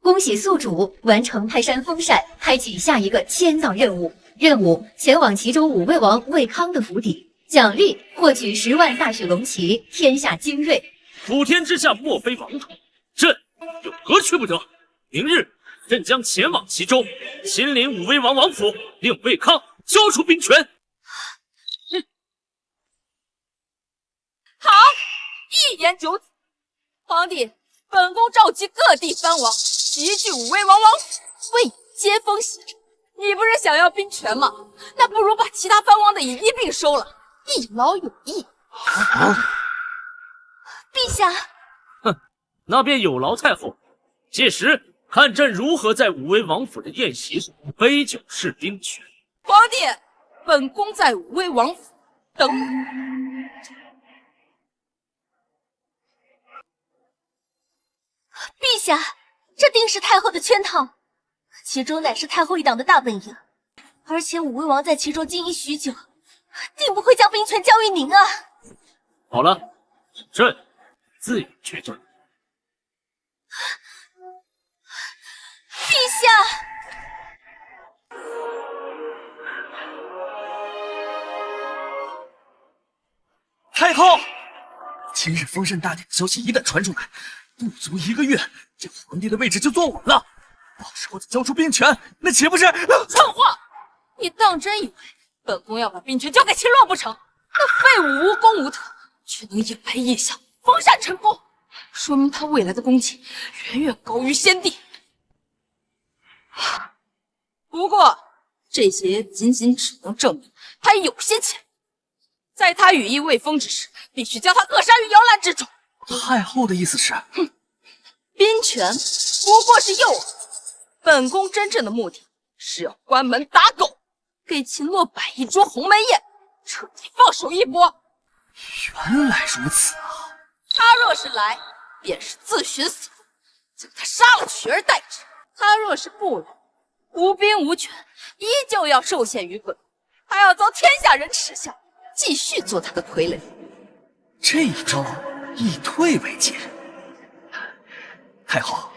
恭喜宿主完成泰山封禅，开启下一个迁葬任务。任务：前往齐州武威王魏康的府邸，奖励获取10万大雪龙旗，天下精锐。普天之下莫非王土，朕有何去不得？明日朕将前往齐州，亲临武威王王府，令魏康交出兵权。好，一言九鼎。皇帝，本宫召集各地藩王齐聚武威王王府，为你接风洗尘。你不是想要兵权吗？那不如把其他藩王的也一并收了，一劳永逸。陛下，哼，那便有劳太后。届时看朕如何在武威王府的宴席上杯酒释兵权。皇帝，本宫在武威王府等你。陛下，这定是太后的圈套。齐州乃是太后一党的大本营，而且武威王在齐州经营许久，定不会将兵权交于您啊。好了，朕自有决断。陛下，太后，今日封禅大典的消息一旦传出来，不足1个月，这皇帝的位置就坐稳了。到时候再交出兵权，那岂不是……蠢话！你当真以为本宫要把兵权交给秦洛不成？那废物无功无德，却能眼培异象，封禅成功，说明他未来的功绩远远高于先帝。不过这些仅只能证明他有些潜力，在他羽翼未丰之时，必须将他扼杀于摇篮之中。太后的意思是，兵权不过是诱饵，本宫真正的目的是要关门打狗，给秦洛摆一桌鸿门宴，彻底放手一搏。原来如此啊！他若是来，便是自寻死路，将他杀了取而代之；他若是不来，无兵无权，依旧要受限于本，还要遭天下人耻笑，继续做他的傀儡。这一招以退为进，太后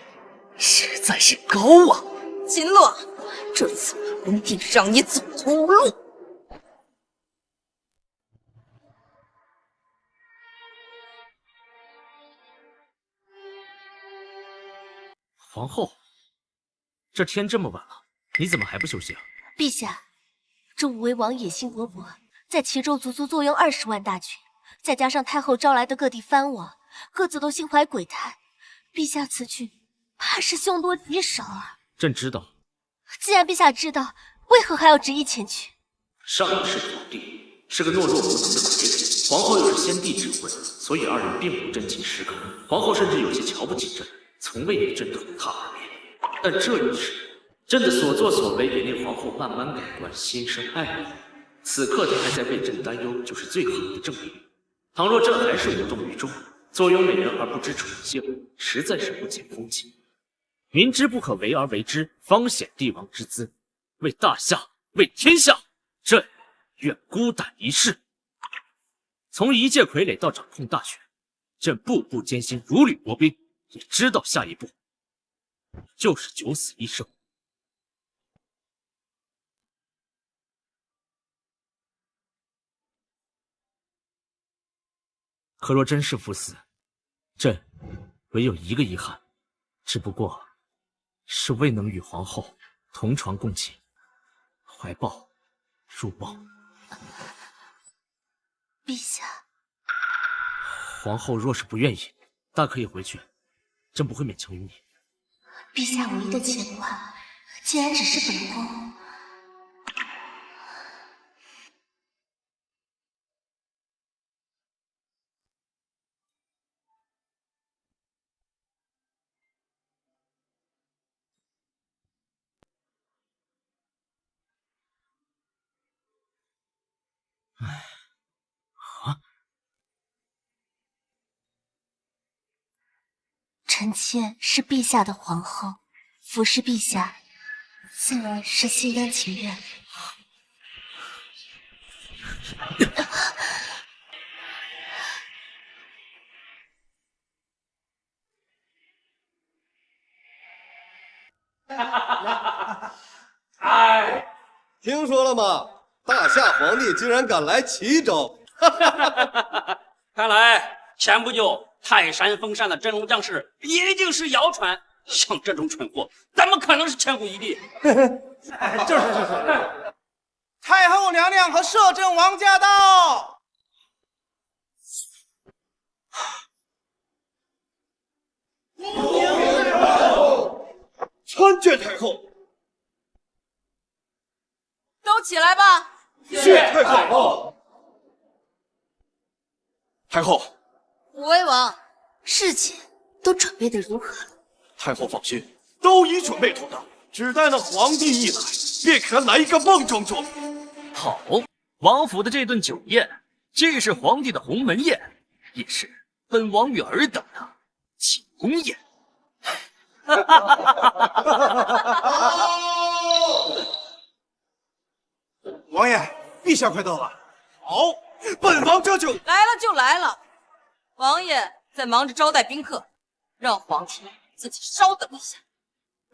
实在是高啊！秦洛，这次本宫定让你走投无路。皇后，这天这么晚了，你怎么还不休息啊？陛下，这武威王野心勃勃，在齐州足足坐拥20万大军，再加上太后招来的各地藩王，各自都心怀鬼胎，陛下此举怕是凶多吉少啊！朕知道。既然陛下知道，为何还要执意前去？上一世皇帝是个懦弱无能的傀儡，皇后又是先帝之婚，所以二人并无真情实感。皇后甚至有些瞧不起朕，从未与朕同榻而眠。但这一世，朕的所作所为也令皇后慢慢改观，心生爱意。此刻她还在为朕担忧，就是最好的证明。倘若朕还是无动于衷，坐拥美人而不知宠幸，实在是不解风情。明知不可为而为之，方显帝王之姿。为大夏，为天下，朕愿孤胆一试。从一介傀儡到掌控大权，朕步步艰辛，如履薄冰，也知道下一步就是九死一生。可若真是赴死，朕唯有一个遗憾，只不过是未能与皇后同床共寝，怀抱入梦。陛下，皇后若是不愿意，大可以回去，朕不会勉强于你。陛下唯一的牵挂，既然只是本宫，臣妾是陛下的皇后，服侍陛下，自然是心甘情愿。哎，听说了吗？大夏皇帝竟然敢来齐州！看来前不久泰山封禅的真龙将士一定是谣传，像这种蠢货，怎么可能是千古一帝？就是。太后娘娘和摄政王驾到！参见太后。都起来吧。谢太后。太后，武威王，事情都准备得如何了？太后放心，都已准备妥当，只待那皇帝一来，便给他来一个梦中作美。好，王府的这顿酒宴，既是皇帝的鸿门宴，也是本王与尔等的庆功宴。王爷，陛下快到了。好，本王这就来了就来了。王爷在忙着招待宾客，让皇帝自己稍等一下。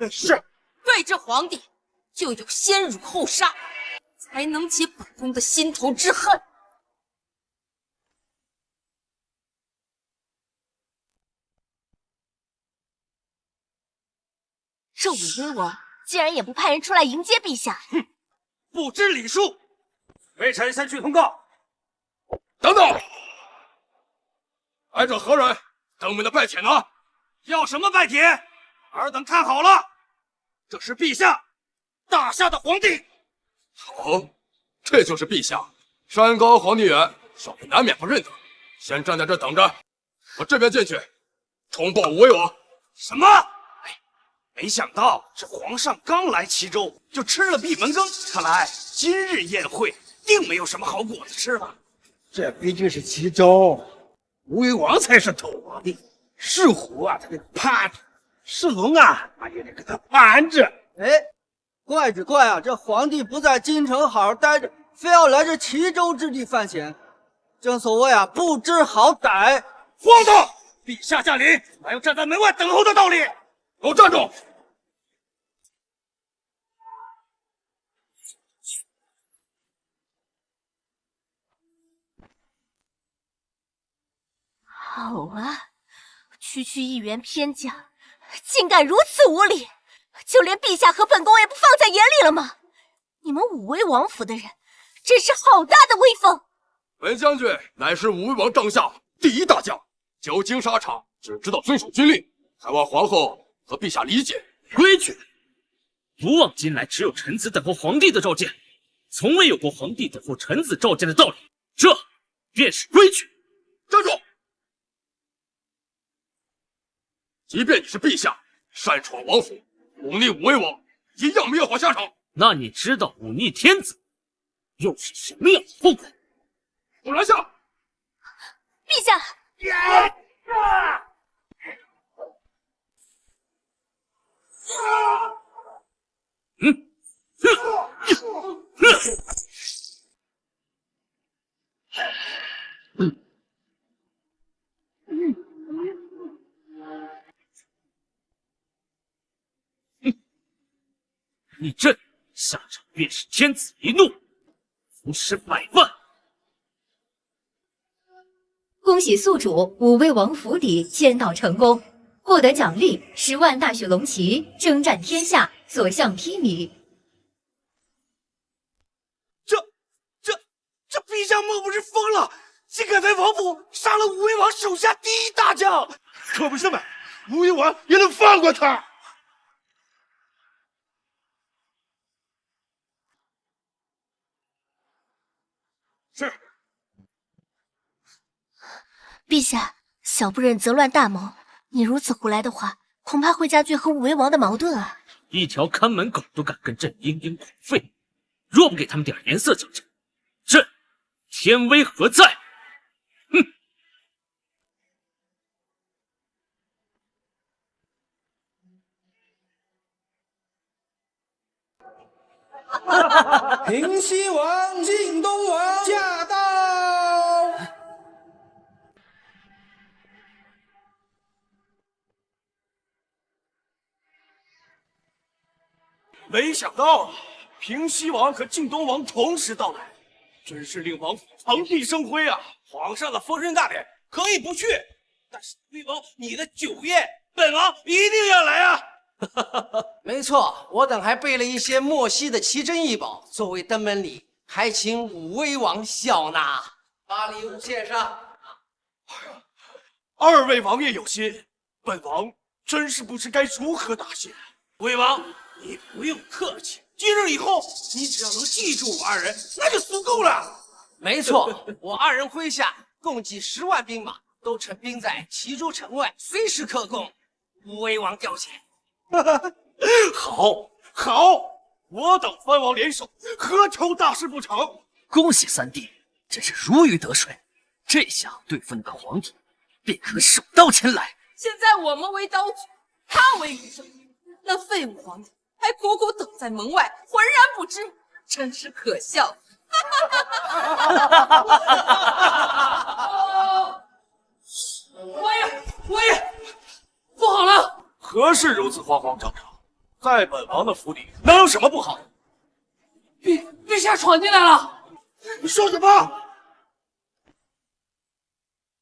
是。对这皇帝，就有先辱后杀，才能解本宫的心头之恨。这武威王竟然也不派人出来迎接陛下！哼，不知礼数！微臣先去通告。等等，来者何人？登门的拜帖呢？要什么拜帖？尔等看好了，这是陛下，大夏的皇帝。好，这就是陛下。山高皇帝远，小人难免不认得。先站在这等着，我这边进去通报武威王。什么？没想到这皇上刚来齐州就吃了闭门羹，看来今日宴会定没有什么好果子吃了。这毕竟是齐州，吴威王才是头皇帝，是虎啊他得趴着，是龙啊他也得给他盘着。哎，怪只怪啊，这皇帝不在京城好好待着，非要来这齐州之地犯险，正所谓啊不知好歹。荒唐！陛下驾临，哪有站在门外等候的道理？给我站住！好啊，区区一员偏将，竟敢如此无礼，就连陛下和本宫也不放在眼里了吗？你们武威王府的人，真是好大的威风！本将军乃是武威王帐下第一大将，久经沙场，只知道遵守军令，还望皇后和陛下理解。规矩，古往今来，只有臣子等候皇帝的召见，从未有过皇帝等候臣子召见的道理，这便是规矩。站住！即便你是陛下，擅闯王府，忤逆武威王，一样没有好下场。那你知道忤逆天子又是什么样的后果？给我拿下！陛下！你这下场便是天子一怒，伏尸100万。恭喜宿主武威王府邸签到成功，获得奖励10万大雪龙旗，征战天下，所向披靡。这陛下莫不是疯了？竟敢在王府杀了武威王手下第一大将！可不是嘛，武威王也能放过他？是。陛下，小不忍则乱大谋，你如此胡来的话，恐怕会加剧和武威王的矛盾啊！一条看门狗都敢跟朕嘤嘤狂吠，若不给他们点颜色瞧瞧，朕天威何在？哼！平西王、晋东王驾到！没想到平西王和晋东王同时到来，真是令王府蓬荜生辉啊！皇上的封神大典可以不去，但是威王你的酒宴本王一定要来啊！没错，我等还备了一些莫西的奇珍异宝作为登门礼，还请武威王笑纳。把礼物献上。二位王爷有心，本王真是不知该如何答谢。魏王，你不用客气，今日以后，你只要能记住我二人，那就足够了。没错，我二人麾下共计10万兵马，都陈兵在齐州城外，随时可供武威王调遣。好，好，我等藩王联手，何愁大事不成？恭喜三弟，真是如鱼得水。这下对付那个皇帝，便可手刀前来。现在我们为刀举，他为鱼肉，那废物皇帝还苦苦等在门外，浑然不知，真是可笑。王爷，不好了！何事如此慌慌张张？在本王的府里，能有什么不好？陛下闯进来了！你说什么？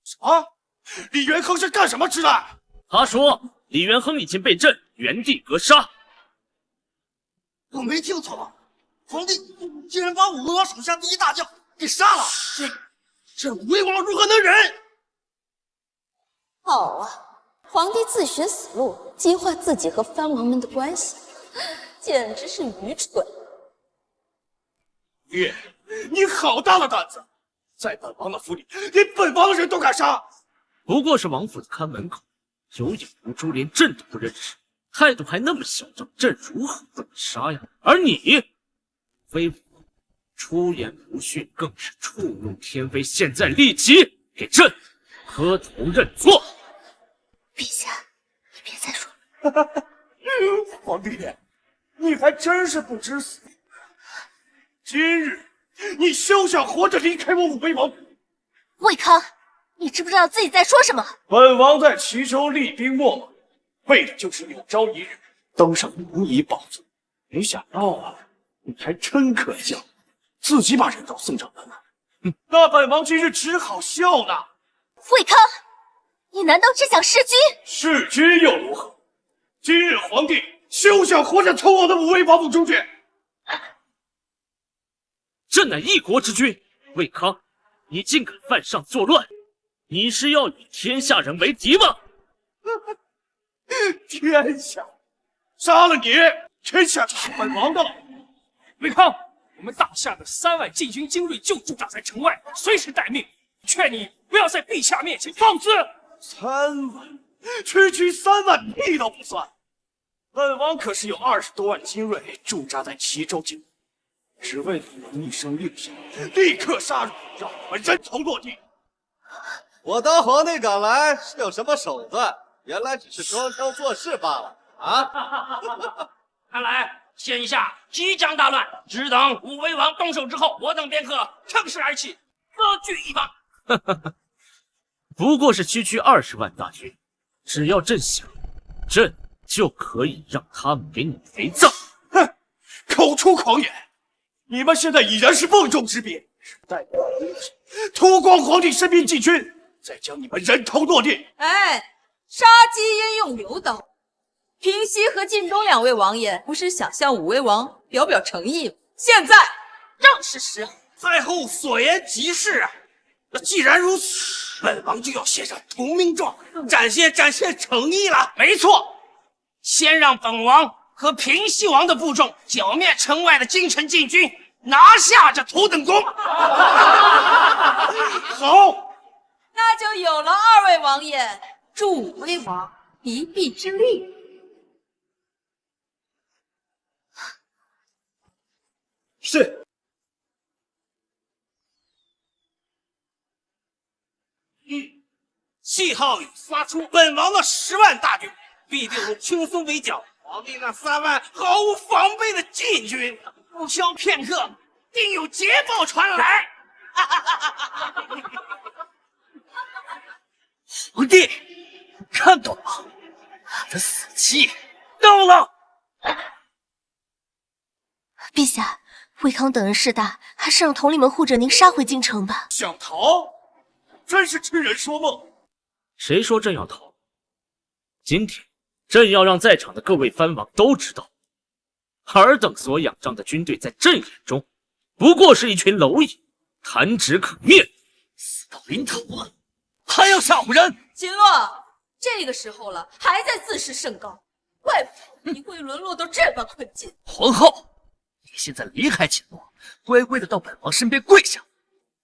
什么？李元亨是干什么之的？他说李元亨已经被朕原地格杀。我没听错，皇帝竟然把武威王手下第一大将给杀了！这武威王如何能忍？好啊，皇帝自寻死路，激化自己和藩王们的关系，简直是愚蠢。月，你好大的胆子，在本王的府里，连本王的人都敢杀！不过是王府的看门口，有眼无珠，连朕都不认识，态度还那么嚣张，朕如何不杀呀？而你，非我出言不逊，更是触怒天威，现在立即给朕磕头认错！陛下，你别再说了。皇帝，你还真是不知死。今日你休想活着离开我武威王！魏康，你知不知道自己在说什么？本王在齐州厉兵秣马，为的就是有朝一日登上龙椅宝座。没想到啊，你还真可笑，自己把人头送上门来。那本王今日只好笑纳。魏康，你难道只想弑君？弑君又如何？今日皇帝休想活着从我的武威王府出去！朕乃一国之君，魏康，你竟敢犯上作乱，你是要与天下人为敌吗？天下，杀了你，天下就是本王的了。魏康，我们大夏的3万禁军精锐就驻扎在城外，随时待命。劝你不要在陛下面前放肆。3万，区区3万屁都不算。本王可是有20多万精锐驻扎在齐州境，只为你们一声令下，立刻杀入，让我们人头落地。我当皇帝赶来是有什么手段？原来只是装腔作势罢了啊！看来天下即将大乱，只等武威王动手之后，我等便可乘势而起，割据一方。不过是区区20万大军，只要朕想，朕就可以让他们给你陪葬。哼，口出狂言！你们现在已然是瓮中之鳖，代表脱光皇帝身边禁军，再将你们人头落地。哎，杀鸡焉用牛刀？平西和晋东2位王爷不是想向武威王表表诚意吗？现在正是时候。太后所言极是啊。那既然如此，本王就要写上投名状，展现诚意了。没错，先让本王和平西王的部众剿灭城外的京城禁军，拿下这头等功。好，那就有了2位王爷助武威王一臂之力。是。信号已发出，本王的10万大军必定能轻松围剿皇帝那3万毫无防备的禁军。不消片刻，定有捷报传来。皇帝，看到了吗？我的死期到了。陛下，魏康等人势大，还是让统领们护着您杀回京城吧。想逃？真是痴人说梦！谁说朕要逃？今天朕要让在场的各位藩王都知道，尔等所仰仗的军队在朕眼中不过是一群蝼蚁，弹指可灭，死到临头了，还要吓唬人？秦洛，这个时候了，还在自视甚高，怪不得你会沦落到这般困境。皇后，你现在离开秦洛，乖乖的到本王身边跪下，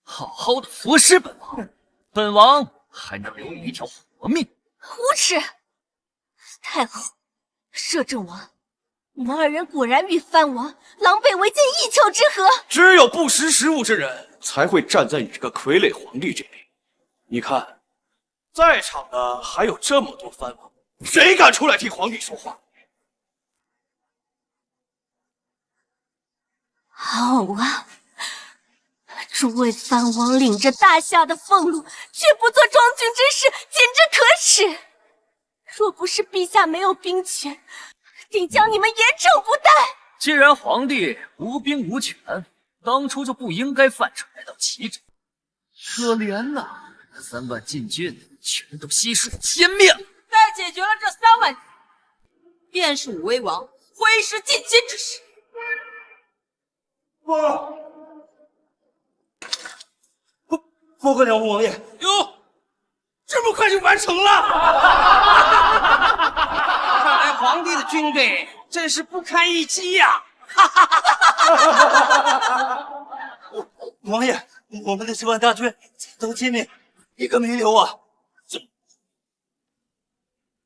好好的服侍本王，本王还能留你一条活命。胡扯！太后，摄政王，你们二人果然与藩王狼狈为奸，一丘之貉。只有不识时务之人才会站在你这个傀儡皇帝这边。你看，在场的还有这么多藩王，谁敢出来替皇帝说话？好啊！诸位藩王领着大夏的俸禄，却不做庄君之事，简直可耻！若不是陛下没有兵权，定将你们严惩不贷。既然皇帝无兵无权，当初就不应该犯蠢来到齐州。可怜呐，3万禁军全都悉数歼灭了。待解决了这3万，便是武威王挥师进京之时。报告辽国王爷，哟，这么快就完成了！看来皇帝的军队真是不堪一击呀！王爷，我们的10万大军都歼灭，一个没留啊！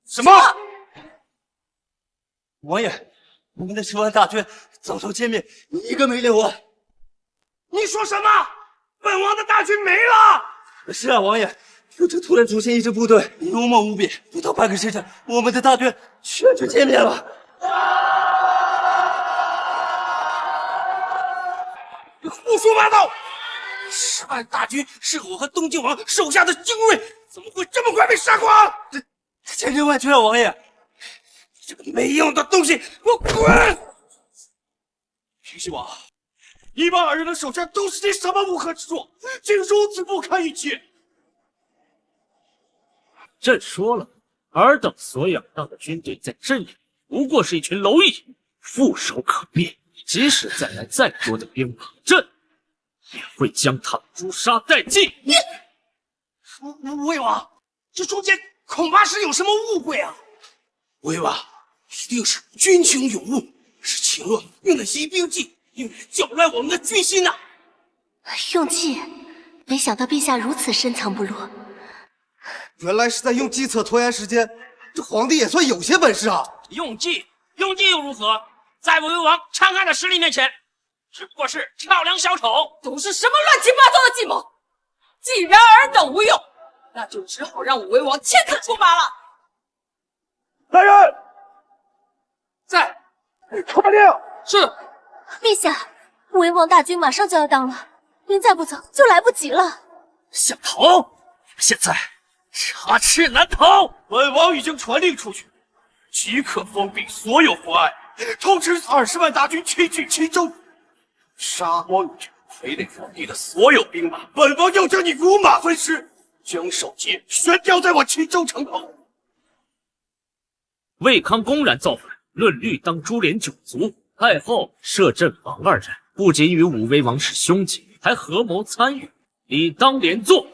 什么？王爷，我们的10万大军早都歼灭，一个没留啊！你说什么？本王的大军没了？是啊，王爷，就这突然出现一支部队，勇猛无比，不到半个时辰，我们的大军全军歼灭了。胡说八道！10万大军是我和东晋王手下的精锐，怎么会这么快被杀光？千真万确啊，王爷！这个没用的东西，给我滚！平西王，你把二人的手下都是些什么乌合之众，竟如此不堪一击！朕说了，尔等所仰仗的军队在朕眼不过是一群蝼蚁，触手可灭。即使再来再多的兵马，朕也会将他们诛杀殆尽。武威王，这中间恐怕是有什么误会啊！武威王，一定是军情有误，是秦洛用了疑兵计，用来搅乱我们的军心呐！用计？没想到陛下如此深藏不露。原来是在用计策拖延时间，这皇帝也算有些本事啊！用计又如何？在武威王强悍的实力面前，只不过是跳梁小丑，都是什么乱七八糟的计谋！既然尔等无用，那就只好让武威王亲自出马了。来人，在，出马令。是。陛下，武威王大军马上就要到了，您再不走就来不及了。想逃？现在插翅难逃！本王已经传令出去，即刻封闭所有妨碍。通知20万大军齐聚齐州，杀光你傀儡皇帝的所有兵马。本王要将你如马分尸，将首级悬吊在我齐州城头。魏康公然造反，论律当株连9族。太后、摄政王二人不仅与武威王是兄弟，还合谋参与，理当连坐。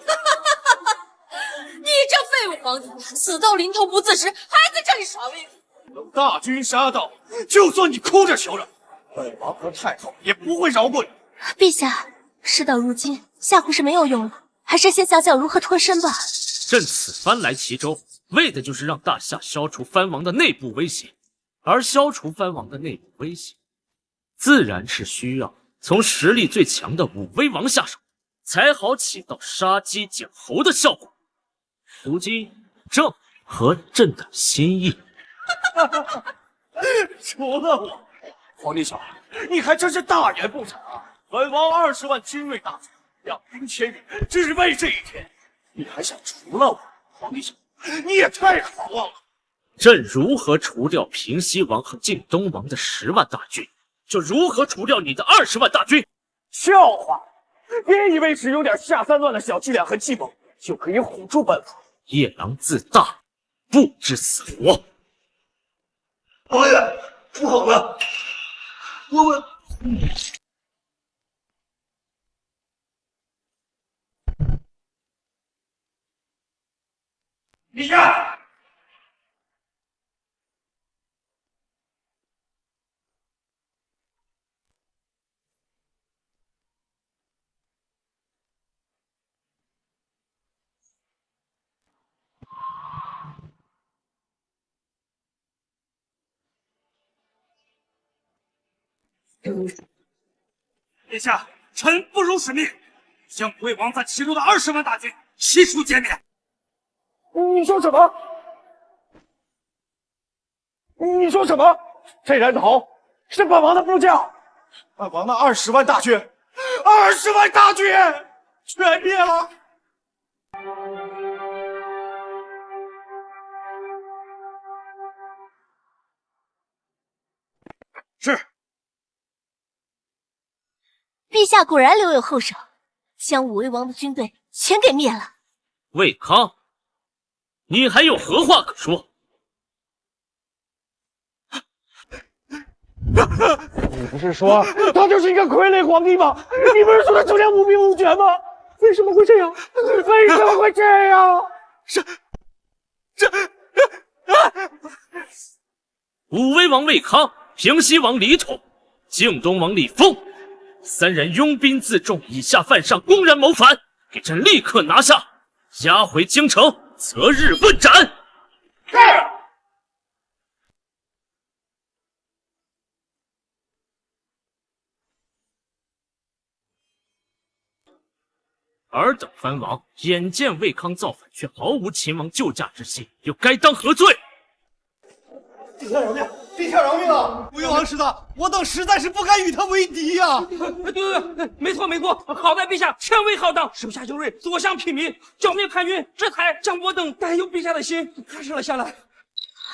你这废物皇帝，死到临头不自知，还在这里耍威风！等大军杀到，就算你哭着求饶，本王和太后也不会饶过你。陛下，事到如今，吓唬是没有用了，还是先想想如何脱身吧。朕此番来齐州，为的就是让大夏消除藩王的内部威胁，而消除藩王的内部威胁，自然是需要从实力最强的武威王下手，才好起到杀鸡儆猴的效果。如今正合朕的心意。除了我，皇帝小孩，你还真是大言不惭啊！本王20万精锐大军两兵千人，只为这一天，你还想除了我？皇帝小孩，你也太狂妄了！朕如何除掉平西王和晋东王的10万大军，就如何除掉你的20万大军。笑话！别以为使用点下三乱的小伎俩和计谋就可以唬住本王。夜郎自大，不知死活。王爷，不好了，我们。陛下，陛下，臣不辱使命，向武威王在齐州的20万大军悉数歼灭。你说什么？你说什么？这人头是本王的部将，本王的20万大军，20万大军全灭了。是。陛下果然留有后手，将武威王的军队全给灭了。魏康，你还有何话可说？你不是说他就是一个傀儡皇帝吗？你不是说他手下无兵无权吗？为什么会这样？为什么会这样？武威王魏康、平西王李统、靖东王李丰3人拥兵自重，以下犯上，公然谋反，给朕立刻拿下，押回京城，择日问斩。是。尔等藩王眼见魏康造反，却毫无秦王救驾之心，又该当何罪？陛下饶命！陛下饶命啊！武威王师大，我等实在是不敢与他为敌呀！对，没错没错，好在陛下权威浩荡，手下有锐，所向披靡，剿灭叛军，这才将我等带有陛下的心踏实了下来。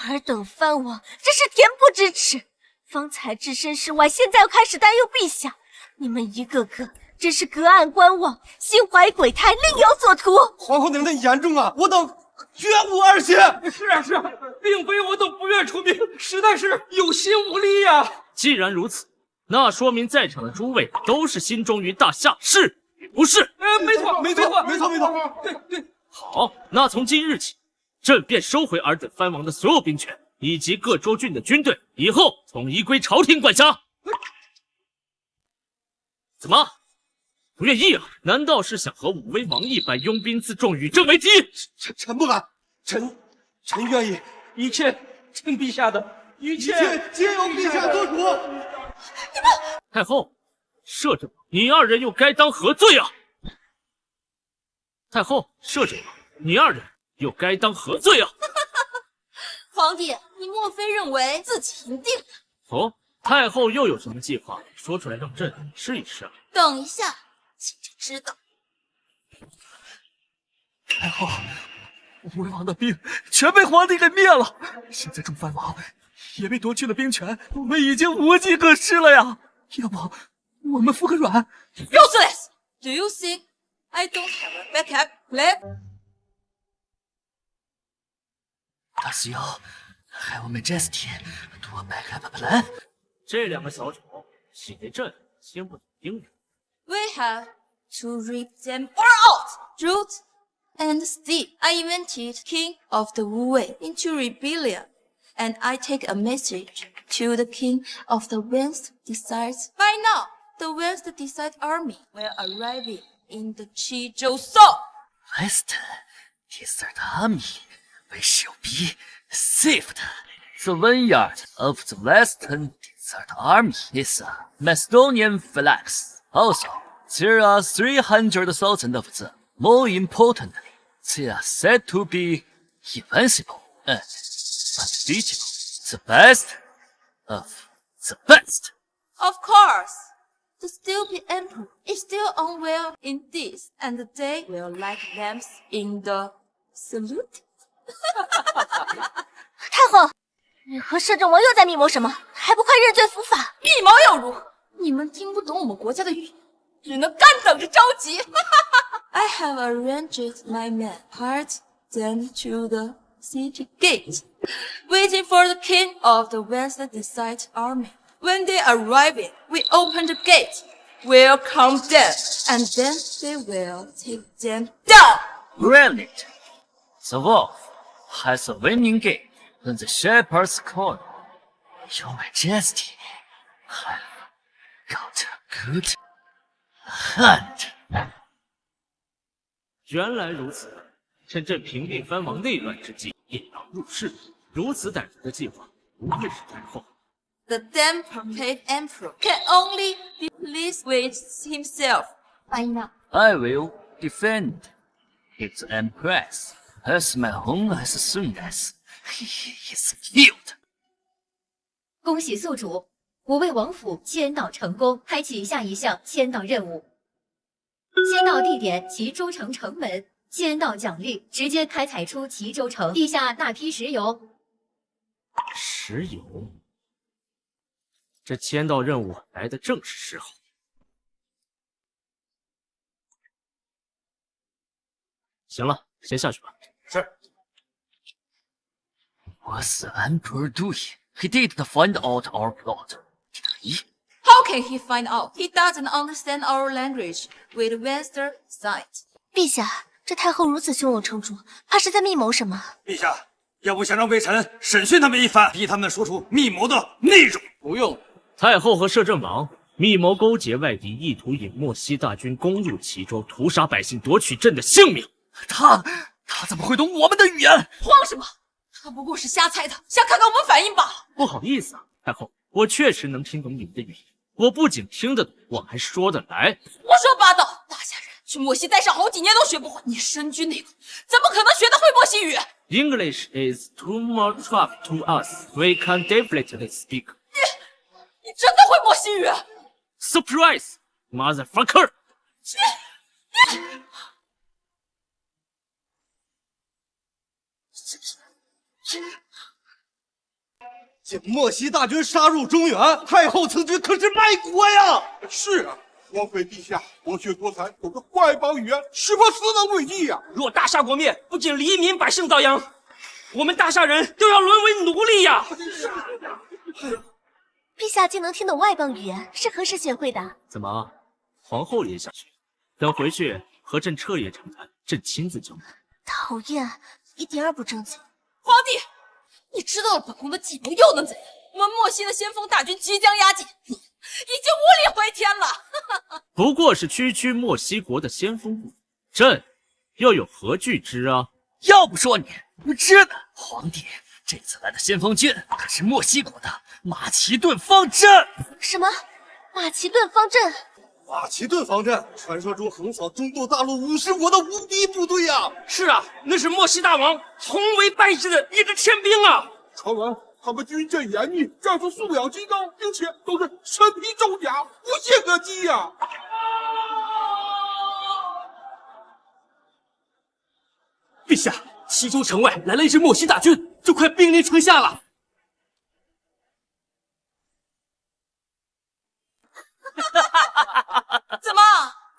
尔等藩王真是恬不知耻，方才置身事外，现在又开始担忧陛下，你们一个个真是隔岸观望，心怀鬼胎，另有所图。皇后您的言重啊，我等绝无二心。是啊，并非我等不愿出兵，实在是有心无力呀。既然如此，那说明在场的诸位都是心忠于大夏，是与不是？没错。对。好，那从今日起，朕便收回尔等藩王的所有兵权，以及各州郡的军队，以后统一归朝廷管辖。怎么？不愿意啊？难道是想和武威王一般拥兵自重，与朕为敌？臣不敢，臣愿意，一切听陛下的，一切皆由陛下做主。太后，摄政王，你2人又该当何罪啊？太后，摄政王，你2人又该当何罪啊？皇帝，你莫非认为自己赢定了？哦，太后又有什么计划？说出来让朕试一试啊。等一下，你就知道。太后，武威王的兵全被皇帝给灭了，现在众藩王也被夺去了兵权，我们已经无计可施了呀！要不我们服个软 ？Useless! Do you think I don't have a backup plan? Does you have Majesty do a backup plan? 这2个小丑岂得朕听不懂英语？ We have to rip them all out, root and stem. I invented King of the Wu Wei into rebellion, and I take a message to the King of the West decides. By now, the West decide army will arrive in the Qizhou Zone. West Desert Army, we shall be saved. The vineyard of the Western Desert Army is a Macedonian flag. Also, there are 300,000 of them. More importantly, they are said to be invincible and unbeatable. The best of the best. Of course, the stupid emperor is still unwell in this, and they will like lamps in the salute. 太后，你和摄政王又在密谋什么？还不快认罪伏法！密谋又如何？你们听不懂我们国家的语言，只能干等着着急。I have arranged my men, part them to the city gate, waiting for the king of the Western Decide army. When they arrive, we open the gate, welcome them, and then they will take them down. Brilliant. The wolf has a winning gate in the shepherd's corner. Your Majesty have got a good hand. 原来如此，趁朕平定藩王内乱之际，引狼入室，如此歹毒的计划，不愧是太后。The damn puppet emperor can only be pleased with himself. I know. I will defend his empress as my own as soon as he is killed. 恭喜宿主，五位王府迁岛成功，开启下一项迁岛任务。迁岛地点齐州城城门，迁岛奖励直接开采出齐州城地下大批石油。石油，这签到任务来的正是时候。行了，先下去吧。是。What's the emperor doing? He didn't find out our plot. How can he find out? He doesn't understand our language with Western side. 陛下，这太后如此胸有成竹，怕是在密谋什么？陛下，要不想让微臣审讯他们一番，逼他们说出密谋的内容？不用，太后和摄政王密谋勾结外敌，意图引莫西大军攻入齐州，屠杀百姓，夺取朕的性命。他怎么会懂我们的语言？慌什么？他不过是瞎猜的，想看看我们反应罢了。不好意思啊，太后，我确实能听懂你们的语言。我不仅听得懂，我还说得来。胡说八道！大夏人去莫西待上好几年都学不会，你身居内阁，怎么可能学得会莫西语 ？English is too much tough to us. We can definitely speak. 你真的会莫西语 ？Surprise, motherfucker！ 见莫西大军杀入中原，太后此举可是卖国呀！是啊，王妃陛下博学多才，有个外邦语言，十分斯能诡计呀！若大夏国灭，不仅黎民百姓遭殃，我们大夏人都要沦为奴隶呀！陛下竟能听懂外邦语言，是何时学会的？怎么，皇后也想学？等回去和朕彻夜长谈，朕亲自教你。讨厌，一点儿不正经。皇帝，你知道了本宫的计谋又能怎样？我们莫西的先锋大军即将压境，你已经无力回天了。不过是区区莫西国的先锋部，朕又有何惧之啊？要不说你无知呢，皇帝这次来的先锋军可是莫西国的马其顿方阵。什么？马其顿方阵？马其顿方阵，传说中横扫中国大陆50国的无敌部队呀！是啊，那是莫西大王从未败绩的一支天兵啊！传闻他们军阵严密，战术素养极高，并且都是身披重甲，无懈可击呀！陛下，齐州城外来了一支莫西大军，就快兵临城下了。怎么，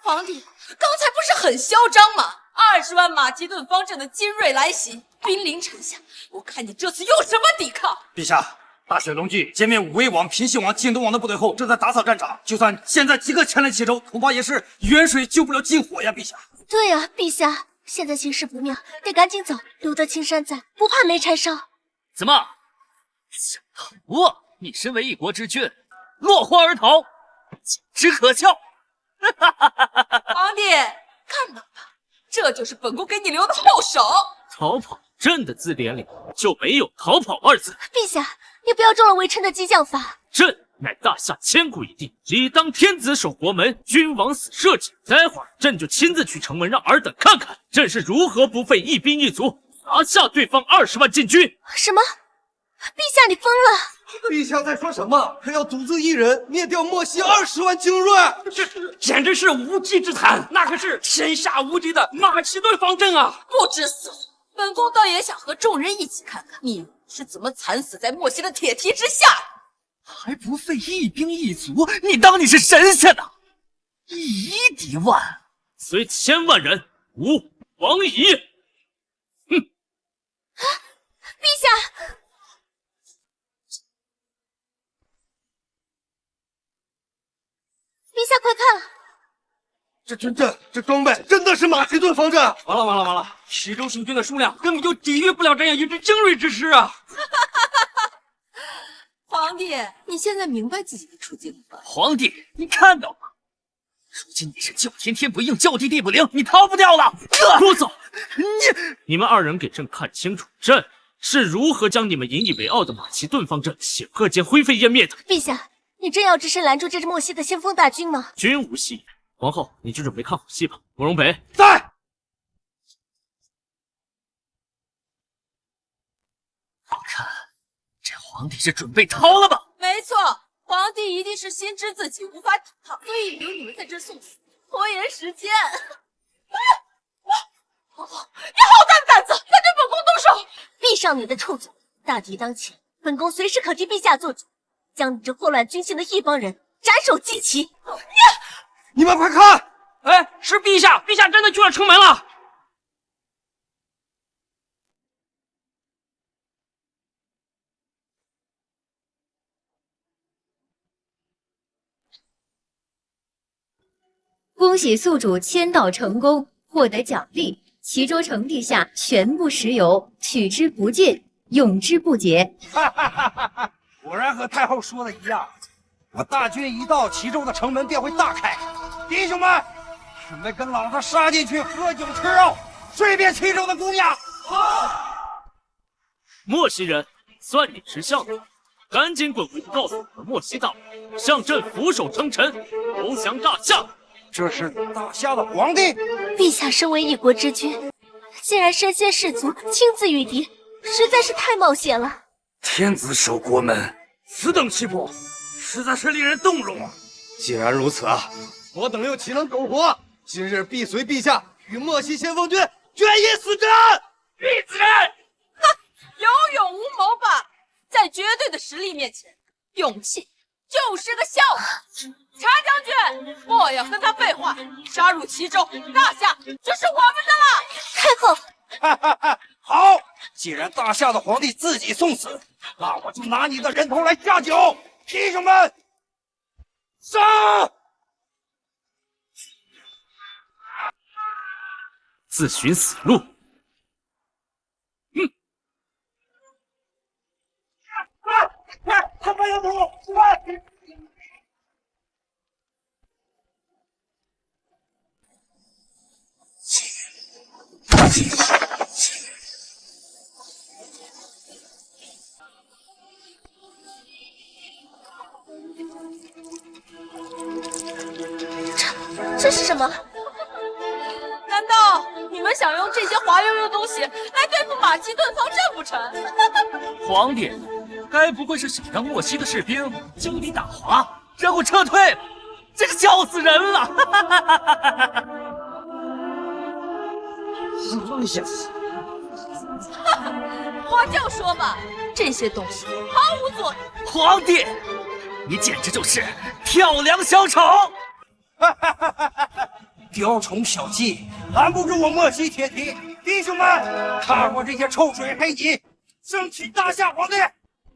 皇帝刚才不是很嚣张吗？20万马其顿方阵的精锐来袭，兵临城下，我看你这次用什么抵抗？陛下，大雪龙驹歼灭武威王、平西王、晋东王的部队后，正在打扫战场。就算现在即刻前来齐州，恐怕也是远水救不了近火呀！陛下。对呀，陛下，现在形势不妙，得赶紧走，留得青山在，不怕没柴烧。怎么想逃啊？你身为一国之君，落荒而逃，简直可笑！皇帝，看到吧，这就是本宫给你留的后手。逃跑，朕的字典里就没有逃跑二字。陛下，你不要中了微臣的激将法。朕乃大夏千古一帝，理当天子守国门，君王死社稷。待会儿朕就亲自去城门，让尔等看看朕是如何不费一兵一卒拿下对方20万禁军。什么？陛下，你疯了！陛下在说什么？还要独自一人灭掉莫西20万精锐？这简直是无稽之谈！那可是天下无敌的马其顿方阵啊！不知死活！本宫倒也想和众人一起看看你是怎么惨死在莫西的铁蹄之下的。还不费一兵一卒，你当你是神仙呢？1敌万，虽1000万人，吾往矣！哼！这装备真的是马其顿方阵！完了！齐州守军的数量根本就抵御不了这样一支精锐之师啊！皇帝，你现在明白自己的处境了吧？皇帝，你看到吗？如今你是叫天天不应，叫地地不灵，你逃不掉了！住手！你们二人给朕看清楚，朕是如何将你们引以为傲的马其顿方阵显赫间灰飞烟灭的。陛下，你真要只身拦住这支莫西的先锋大军吗？君无戏言。皇后，你就准备看好戏吧。慕容北在。我看这皇帝是准备逃了吧？没错，皇帝一定是心知自己无法抵抗，所以留你们在这送死，拖延时间。皇后，你好大胆子，敢对本宫动手！闭上你的臭嘴！大敌当前，本宫随时可替陛下做主，将你这祸乱军心的一帮人斩首祭旗。你们快看！哎，是陛下，陛下真的去了城门了。恭喜宿主签到成功，获得奖励：齐州城地下全部石油，取之不尽，用之不竭。果然和太后说的一样，我大军一到，齐州的城门便会大开。弟兄们，准备跟老子杀进去，喝酒吃肉，睡遍齐州的姑娘。莫西人，算你识相了，赶紧滚回去告诉我们莫西大王，向朕俯首称臣，投降大夏。这是大夏的皇帝。陛下身为一国之君，竟然身先士卒，亲自御敌，实在是太冒险了。天子守国门，此等气魄，实在是令人动容啊！既然如此啊，我等又岂能苟活？今日必随陛下与莫西先锋军决一死战！闭嘴！哼，有勇无谋吧？在绝对的实力面前，勇气就是个笑话。查将军，莫要跟他废话，杀入齐州，大夏就是我们的了。太后，哈哈哈！好，既然大夏的皇帝自己送死，那我就拿你的人头来下酒。弟兄们，杀！自寻死路。他们要走，快！这是什么？难道你们想用这些滑溜溜的东西来对付马其顿方阵不成？皇帝，该不会是想让莫西的士兵就地打滑，然后撤退吧？这个笑死人了！放下！我就说嘛，这些东西毫无作用。皇帝，你简直就是跳梁小丑！雕虫小技，拦不住我莫西铁蹄！弟兄们，看我这些臭水黑泥，生起大夏皇帝！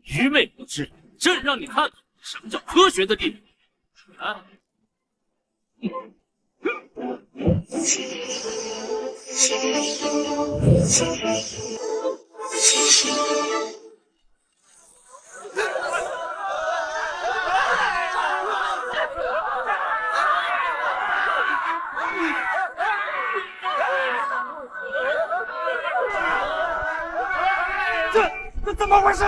愚昧无知，朕让你看看什么叫科学的力量。啊！这怎么回事？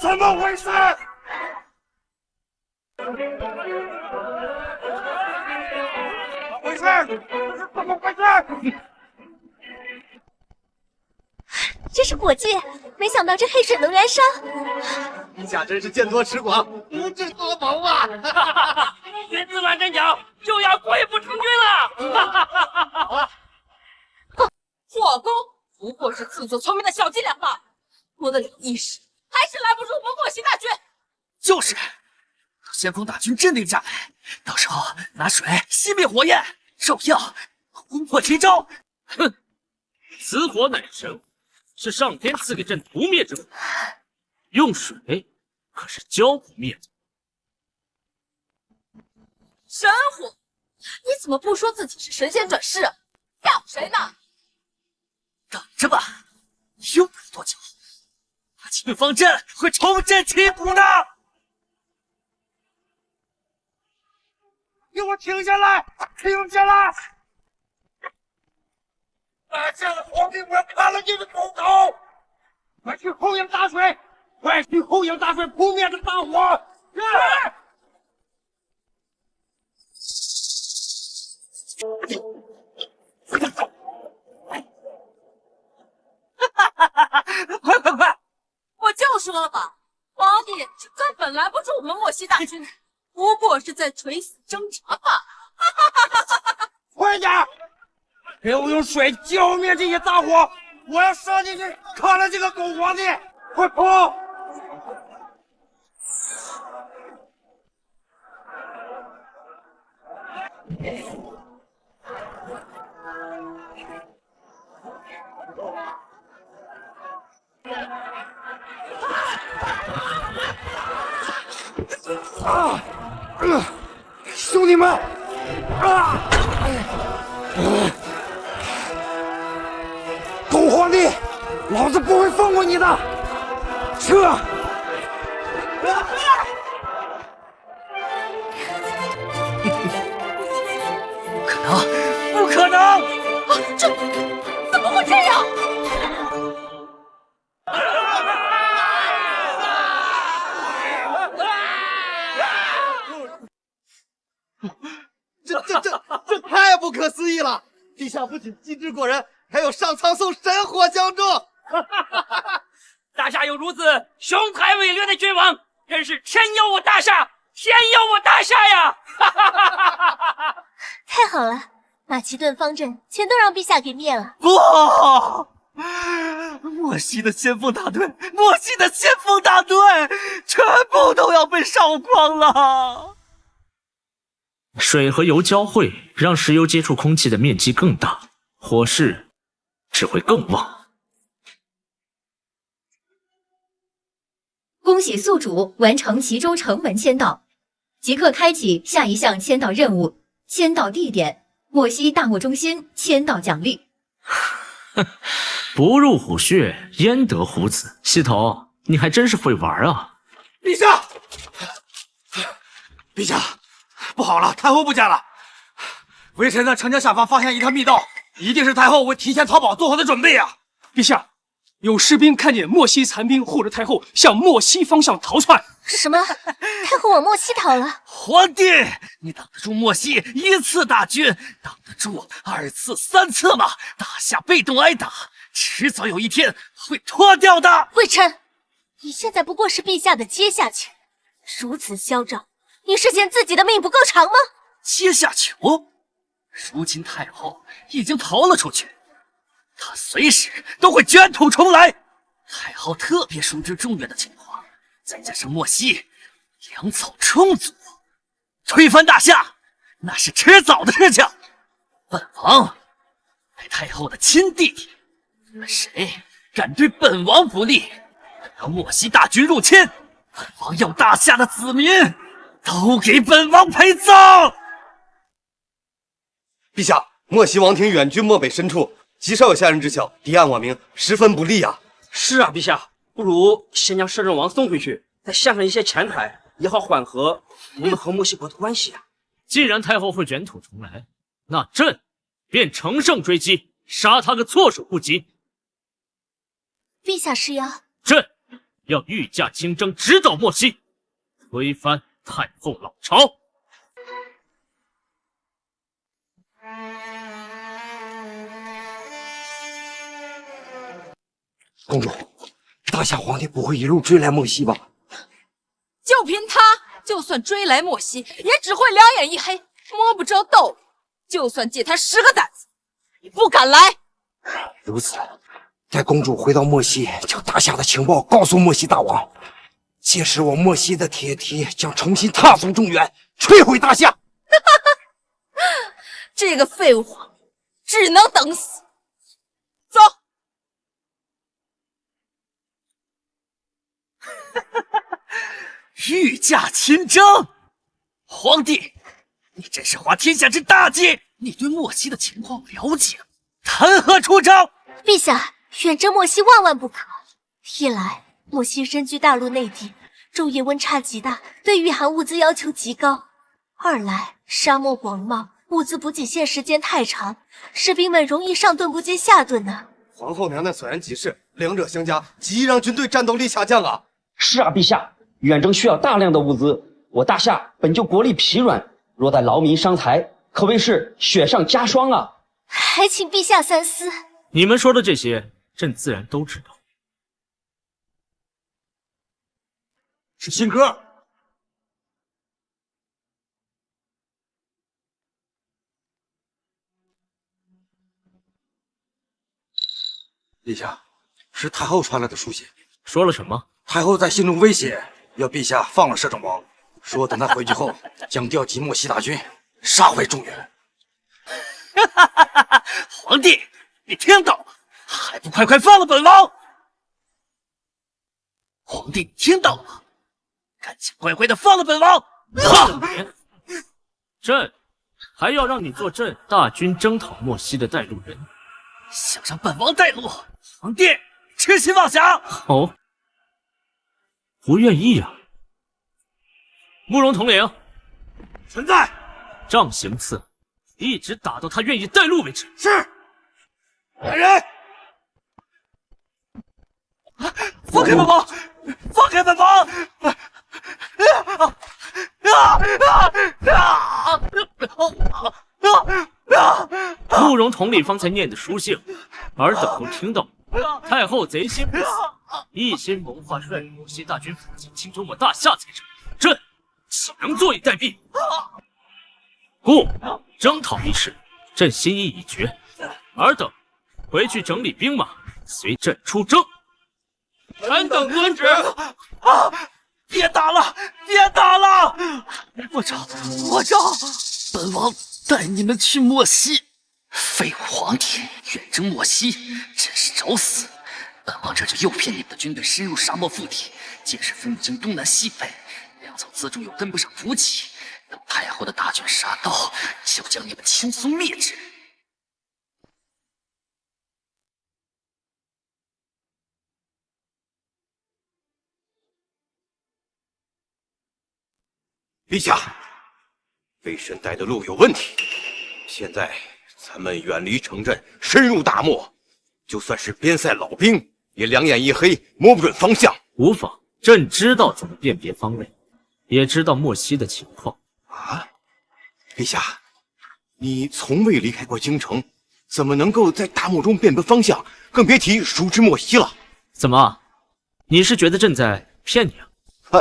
怎么回事？怎么回事？这是火箭，没想到这黑水能燃烧。陛下真是见多识广，不知多谋啊！原子乱阵脚就要溃不成军了！火攻不过是自作聪明的小伎俩吧？夺得了一时，还是拦不住我们莫西大军。就是，等先锋大军镇定下来，到时候拿水熄灭火焰，兽药攻破齐州。哼，此火乃神火，是上天赐给朕不灭之火，用水可是浇不灭的。神火你怎么不说自己是神仙转世啊？吓唬谁呢？等着吧，又没多久，庆芳镇会重振旗鼓的。给我停下来！停下来！大夏的皇帝，我要砍了你的头头！快去后阳打水！快去后阳打水，扑灭这大火！快！我就说了吧，皇帝根本拦不住我们莫西大军，不过是在垂死挣扎吧。快点！给我用水浇灭这些大火！我要杀进去砍了这个狗皇帝！快跑！兄弟们！狗皇帝，老子不会放过你的！撤！不可能！这怎么会这样？这太不可思议了！陛下不仅机智过人，还有上苍送神火相助。大夏有如此雄才伟略的君王，真是天佑我大夏，天佑我大夏呀！太好了，马其顿方阵全都让陛下给灭了。不！莫西的先锋大队，莫西的先锋大队，全部都要被烧光了。水和油交汇，让石油接触空气的面积更大，火势只会更旺。恭喜宿主完成齐州城门签到，即刻开启下一项签到任务。签到地点：莫西大漠中心。签到奖励。不入虎穴，焉得虎子？西头，你还真是会玩啊！陛下，陛下，不好了，太后不见了！微臣在长江下方发现一条密道，一定是太后为提前逃跑做好的准备啊！陛下，有士兵看见莫西残兵护着太后向莫西方向逃窜。什么？太后往莫西逃了？皇帝，你挡得住莫西1次大军，挡得住2次、3次吗？大夏被动挨打，迟早有一天会脱掉的。微臣，你现在不过是陛下的阶下囚，如此嚣张，你是嫌自己的命不够长吗？阶下囚？如今太后已经逃了出去，她随时都会卷土重来。太后特别熟知中原的情况，再加上莫西粮草充足，推翻大夏那是迟早的事情。本王乃太后的亲弟弟，你们谁敢对本王不利，让莫西大军入侵，本王要大夏的子民都给本王陪葬。陛下，莫西王庭远居漠北深处，极少有下人知晓，敌暗我明，十分不利啊！是啊，陛下，不如先将摄政王送回去，再献上一些钱财，也好缓和我们和墨西哥的关系啊。既然太后会卷土重来，那朕便乘胜追击，杀他个措手不及。陛下是要？朕要御驾亲征，直捣莫西，推翻太后老巢。公主，大夏皇帝不会一路追来莫西吧？就凭他，就算追来莫西，也只会两眼一黑，摸不着豆腐。就算借他10个胆子，也不敢来。如此，待公主回到莫西，将大夏的情报告诉莫西大王，届时我莫西的铁蹄将重新踏足中原，摧毁大夏。这个废物皇帝只能等死。走。御驾亲征，皇帝，你真是滑天下之大稽！你对莫西的情况了解，谈何出招？陛下，远征莫西万万不可。一来，莫西身居大陆内地，昼夜温差极大，对御寒物资要求极高；二来，沙漠广袤，物资补给线时间太长，士兵们容易上顿不接下顿呢。皇后娘娘所言极是，两者相加，极易让军队战斗力下降啊！是啊，陛下，远征需要大量的物资，我大夏本就国力疲软，若待劳民伤财，可谓是雪上加霜啊！还请陛下三思。你们说的这些，朕自然都知道。是新哥。陛下，是太后传来的书信，说了什么？太后在信中威胁，要陛下放了摄政王，说等他回去后，将调集莫西大军，杀回中原。皇帝，你听到了？还不快放了本王！皇帝，你听到了吗？赶紧乖乖的放了本王！朕还要让你做朕大军征讨莫西的带路人。想让本王带路，皇帝痴心妄想！哦，不愿意啊。慕容统领，臣在。杖行刺，一直打到他愿意带路为止。是。来人！放开本王！放开本王！慕容统领方才念的书信，尔等都听到了。太后贼心不死，一心谋划率领莫西大军抚进青州我大夏财政，朕岂能坐以待毙？故征讨一事，朕心意已决。尔等回去整理兵马，随朕出征。臣等遵旨。别打了，别打了！我找，本王带你们去莫西。废物皇帝远征莫西，真是找死！本王这就诱骗你们的军队深入沙漠腹地，借势分进东南西北，粮草辎重又跟不上补给，等太后的大军杀到，就将你们轻松灭之。陛下，微臣带的路有问题。现在咱们远离城镇，深入大漠，就算是边塞老兵，也两眼一黑，摸不准方向。无妨，朕知道怎么辨别方位，也知道莫西的情况。啊，陛下，你从未离开过京城，怎么能够在大漠中辨别方向？更别提熟知莫西了。怎么，你是觉得朕在骗你啊？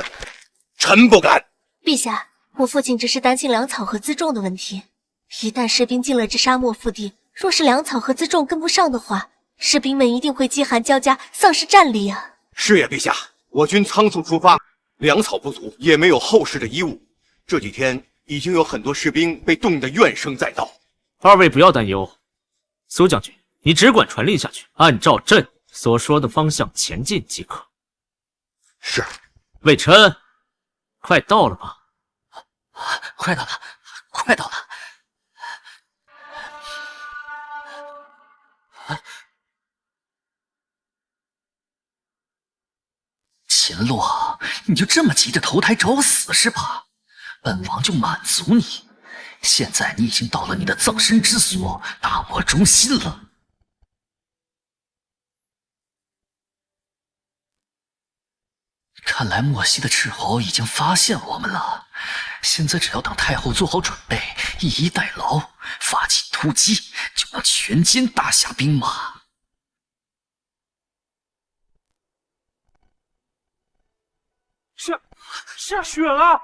臣不敢。陛下，我父亲只是担心粮草和辎重的问题。一旦士兵进了这沙漠腹地，若是粮草和辎重跟不上的话，士兵们一定会饥寒交加，丧失战力啊！是也，陛下，我军仓促出发，粮草不足，也没有厚实的衣物。这几天已经有很多士兵被冻得怨声载道。二位不要担忧，苏将军，你只管传令下去，按照朕所说的方向前进即可。是。魏琛，快到了吧？快到了，快到了！秦洛，你就这么急着投胎找死是吧？本王就满足你。现在你已经到了你的葬身之所大漠中心了。看来莫西的斥候已经发现我们了。现在只要等太后做好准备，以逸待劳，发起突击，就能全歼大夏兵马。下雪了！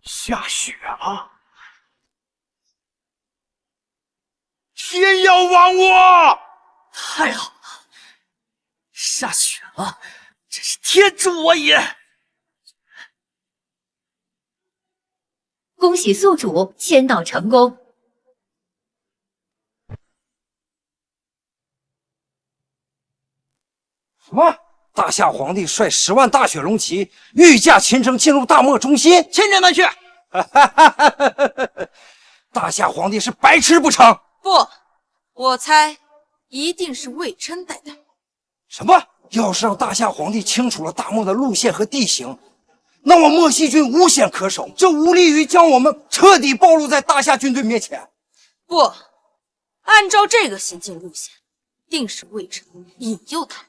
下雪了！天要亡我！太好了，下雪了，真是天助我也！恭喜宿主迁岛成功。什么？大夏皇帝率10万大雪龙骑御驾亲征进入大漠中心，亲人们去！大夏皇帝是白痴不成？不，我猜一定是魏琛带的。什么？要是让大夏皇帝清楚了大漠的路线和地形，那么莫西军无险可守，这无利于将我们彻底暴露在大夏军队面前。不，按照这个行进路线，定是魏琛引诱他。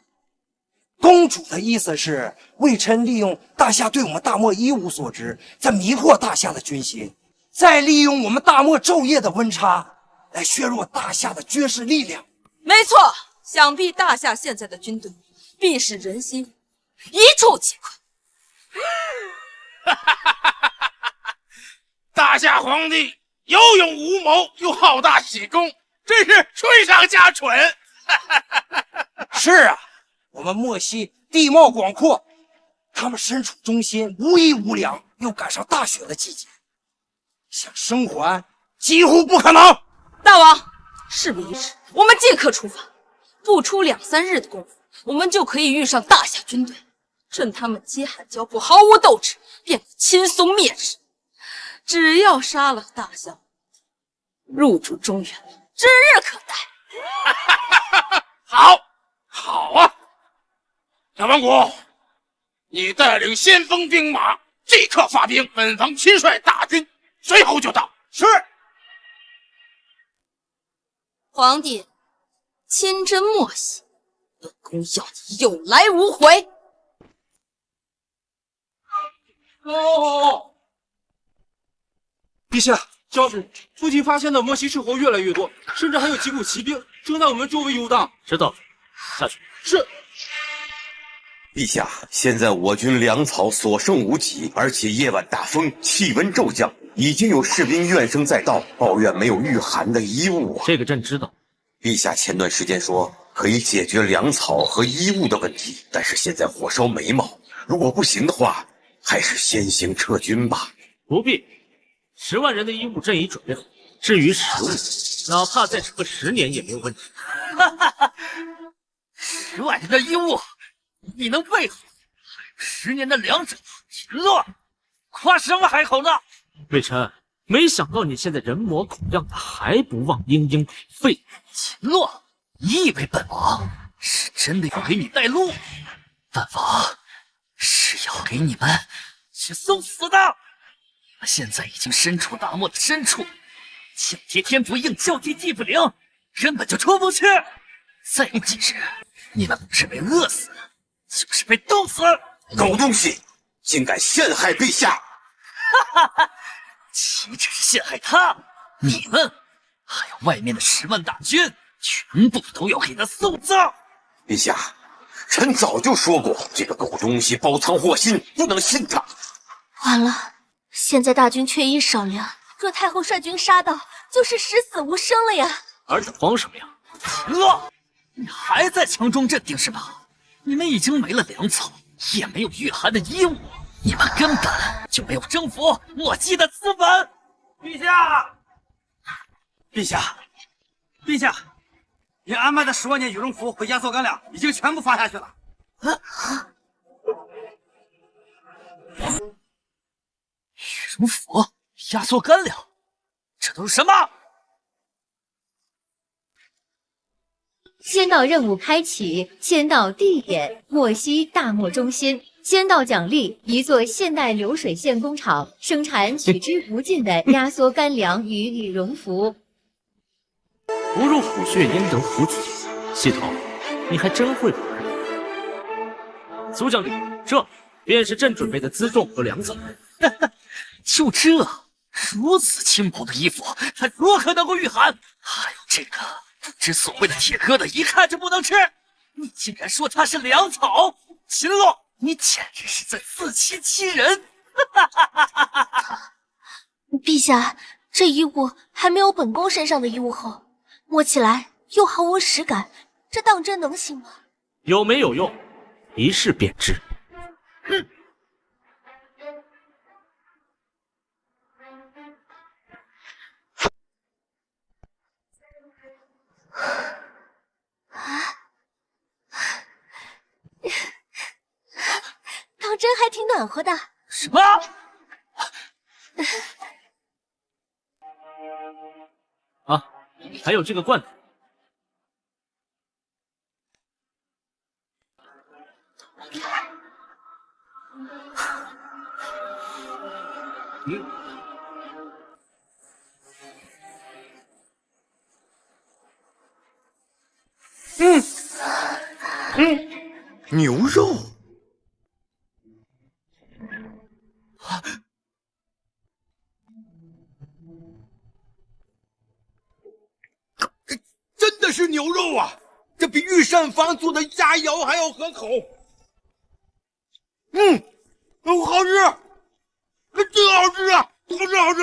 公主的意思是，魏琛利用大夏对我们大漠一无所知，在迷惑大夏的军心，再利用我们大漠昼夜的温差，来削弱大夏的军事力量。没错，想必大夏现在的军队必是人心一触即溃。大夏皇帝有勇无谋，又好大喜功，真是吹上加蠢。是啊，我们漠西地貌广阔，他们身处中心，无衣无粮，又赶上大雪的季节，想生还几乎不可能。大王，事不宜迟，我们即刻出发。不出2、3日的功夫，我们就可以遇上大夏军队。趁他们饥寒交迫、毫无斗志，便可轻松灭之。只要杀了大夏，入主中原，指日可待。好，好啊！小王谷，你带领先锋兵马，即刻发兵，本王亲率大军随后就到。是。皇帝亲征漠西，本宫要你有来无回。陛下，将军，附近发现的莫西斥候越来越多，甚至还有几股骑兵正在我们周围游荡。知道了，下去。是。陛下，现在我军粮草所剩无几，而且夜晚大风，气温骤降，已经有士兵怨声载道，抱怨没有御寒的衣物啊。这个朕知道。陛下前段时间说可以解决粮草和衣物的问题，但是现在火烧眉毛，如果不行的话，还是先行撤军吧。不必，10万人的衣物朕已准备好。至于食物，哪怕再撑个10年也没有问题。10万人的衣物，你能备好？10年的粮食，秦洛，夸什么海口呢？魏琛，没想到你现在人模狗样的，还不忘殷殷颓废。秦洛，你以为本王是真的要给你带路？本王是要给你们去送死的！你们现在已经身处大漠的深处，叫贴天不应，叫贴地不灵，根本就出不去。再有几日，你们不是被饿死，就是被冻死！狗东西，竟敢陷害陛下！哈哈哈！岂止是陷害他，你们还有外面的10万大军，全部都要给他送葬！陛下，臣早就说过，这个狗东西包藏祸心，不能信他。完了，现在大军缺衣少粮，若太后率军杀到，就是十死无生了呀！儿子慌什么呀？秦洛，你还在强装镇定是吧？你们已经没了粮草，也没有御寒的衣物，你们根本就没有征服莫西的资本。陛下，陛下，陛下，您安排的10万件羽绒服和压缩干粮已经全部发下去了。羽绒服、压缩干粮，这都是什么？签到任务开启，签到地点：漠西大漠中心。签到奖励：一座现代流水线工厂，生产取之不尽的压缩干粮与羽绒服。不入虎穴，焉得虎子？系统，你还真会玩。总奖励，这便是朕准备的辎重和粮草。就这如此轻薄的衣服，它如何能够御寒？还有这个不知所谓的铁疙瘩，一看就不能吃。你竟然说它是粮草？秦洛，你简直是在自欺欺人！陛下，这衣物还没有本宫身上的衣物厚，摸起来又毫无实感，这当真能行吗？有没有用，一试便知。哼！暖和的。什么？啊，还有这个罐头。牛肉。真的是牛肉啊！这比御膳房做的佳肴还要合口。好吃，真好吃啊！好吃。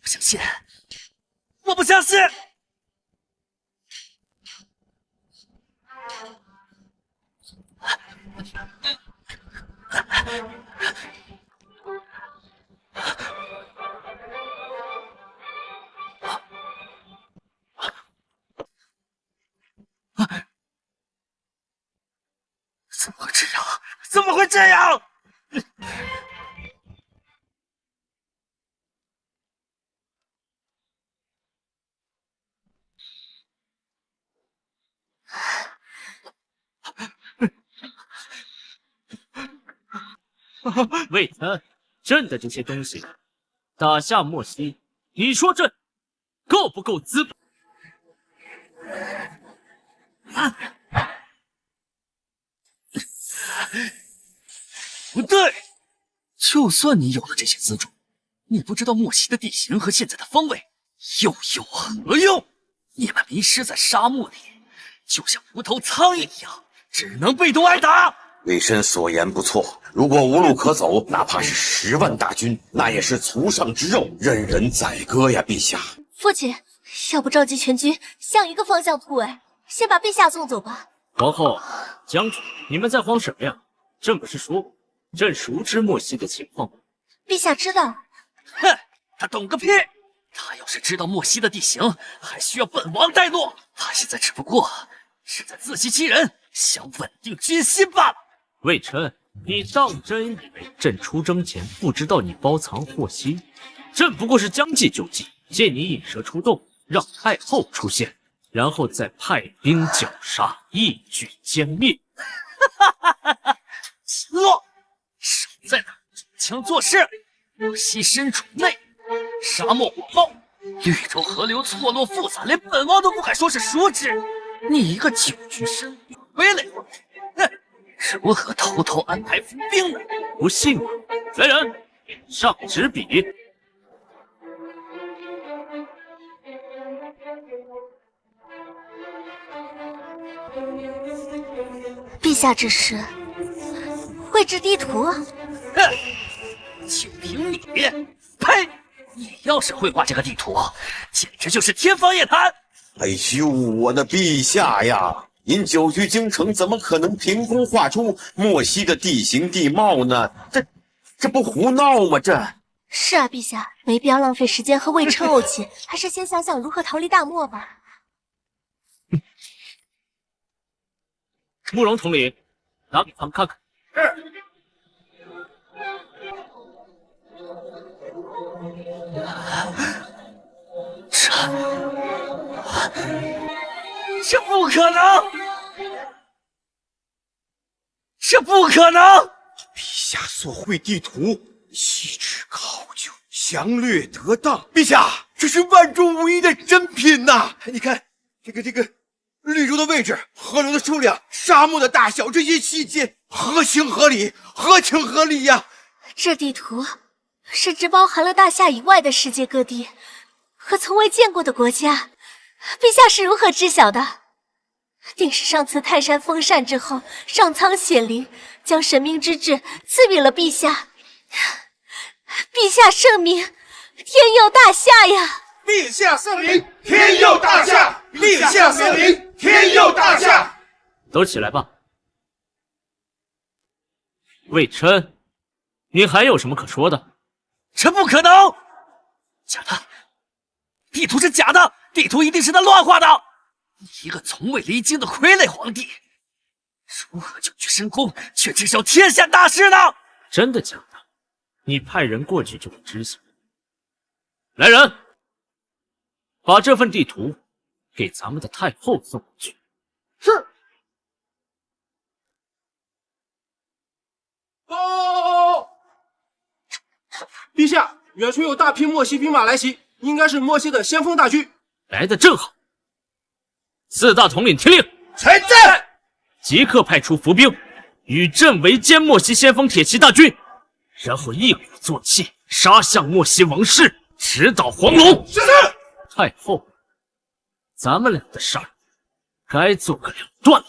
不相信，我不相信！怎么会这样？怎么会这样？魏岑，朕的这些东西打下莫西，你说朕够不够资本？不对，就算你有了这些资助，你不知道莫西的地形和现在的方位，又有何用？你们迷失在沙漠里，就像无头苍蝇一样，只能被动挨打。魏深所言不错，如果无路可走，哪怕是10万大军，那也是zus上之肉，任人宰割呀！陛下，父亲，要不召集全军向一个方向突围，先把陛下送走吧。皇后，将军，你们在慌什么呀？朕不是说过，朕熟知莫西的情况吗？陛下知道。哼，他懂个屁！他要是知道莫西的地形，还需要本王带路。他现在只不过是在自欺欺人，想稳定军心罢了。魏琛，你当真以为朕出征前不知道你包藏祸心？朕不过是将计就计，借你引蛇出洞，让太后出现，然后再派兵绞杀，一举歼灭。错，少在那装腔作势。莫西身处内，沙漠广袤，绿洲河流错落复杂，连本王都不敢说是熟知。你一个久居深宫傀儡皇帝，如何偷偷安排伏兵呢？不信吗？来人，上纸笔。陛下这是绘制地图？就凭你，呸！你要是会画这个地图，简直就是天方夜谭。哎呦，我的陛下呀！您久居京城，怎么可能凭空画出莫西的地形地貌呢？这不胡闹吗？这是啊，陛下，没必要浪费时间和魏琛怄气，还是先想想如何逃离大漠吧。慕容统领，拿给他们看看。这不可能！这不可能！陛下所绘地图细致考究，详略得当。陛下，这是万中无一的珍品呐！你看，这个绿洲的位置、河流的数量、沙漠的大小，这些细节合情合理，合情合理呀！这地图甚至包含了大夏以外的世界各地和从未见过的国家。陛下是如何知晓的？定是上次泰山封禅之后，上苍显灵，将神明之志赐予了陛下。陛下圣明，天佑大夏呀！陛下圣明，天佑大夏！陛下圣明，天佑大夏！都起来吧。魏琛，你还有什么可说的？这不可能！假的，地图是假的，地图一定是他乱画的。你一个从未离京的傀儡皇帝，如何久居深宫，却知晓天下大事呢？真的假的？你派人过去就会知晓。来人，把这份地图给咱们的太后送过去。是。报！陛下，远处有大批莫西兵马来袭，应该是莫西的先锋大军。来的正好。四大统领听令，传战！即刻派出伏兵，与朕围歼莫西先锋铁骑大军，然后一鼓作气杀向莫西王室，直捣黄龙。是。太后，咱们俩的事儿该做个了断了。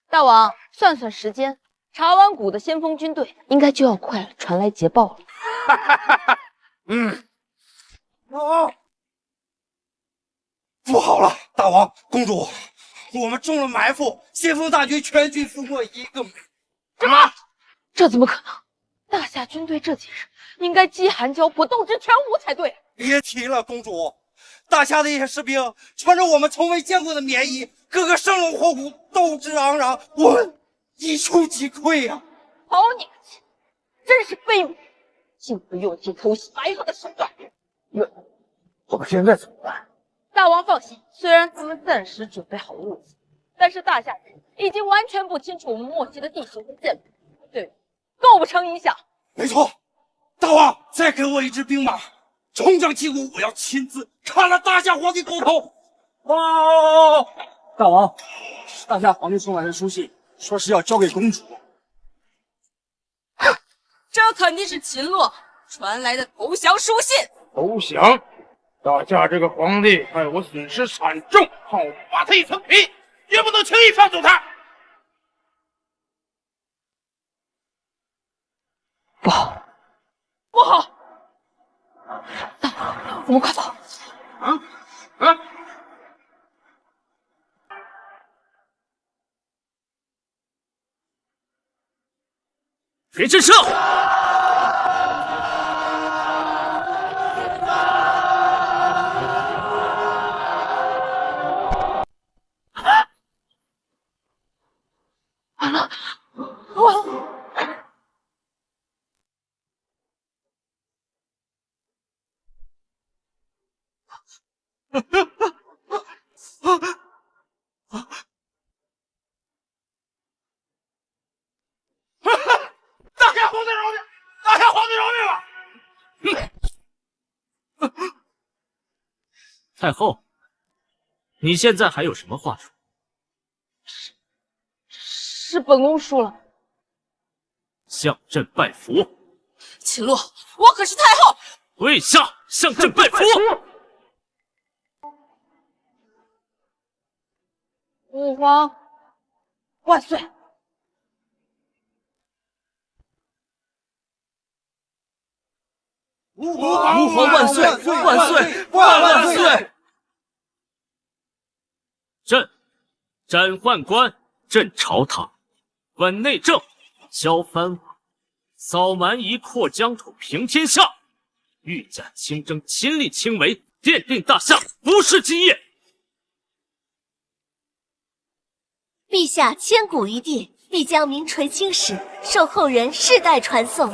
大王，算算时间，茶碗谷的先锋军队应该就要快传来捷报了。不好了，大王、公主，我们中了埋伏，先锋大军全军覆没，一个没。什么？这怎么可能？大夏军队这几日应该饥寒交迫，斗志全无才对。别提了，公主，大夏的一些士兵穿着我们从未见过的棉衣，个个生龙活虎，斗志昂扬，我们一触即溃呀！好你个亲，真是卑鄙！竟会用尽偷袭白河的手段。我们现在怎么办？大王放心，虽然咱们暂时准备好物资，但是大夏人已经完全不清楚我们莫西的地形和剑谱，对构不成影响。没错，大王，再给我一支兵马，重掌旗鼓，我要亲自砍了大夏皇帝狗头！大王，大夏皇帝送来的书信，说是要交给公主。这肯定是秦洛传来的投降书信。投降！大夏这个皇帝害我损失惨重，看我扒他一层皮，绝不能轻易放走他。不好，不好！大王，我们快跑！别震慑！完了，完了！大夏皇帝饶命！大夏皇帝饶命了！太后，你现在还有什么话说？是本宫输了，向朕拜服。秦洛，我可是太后！跪下，向朕拜服！吾皇万岁！吾皇万岁！万岁！万岁！朕斩宦官，镇朝堂，稳内政，削藩王，扫蛮夷，扩疆土，平天下，御驾亲征，亲力亲为，奠定大夏不世基业。陛下千古一帝，必将名垂青史，受后人世代传颂。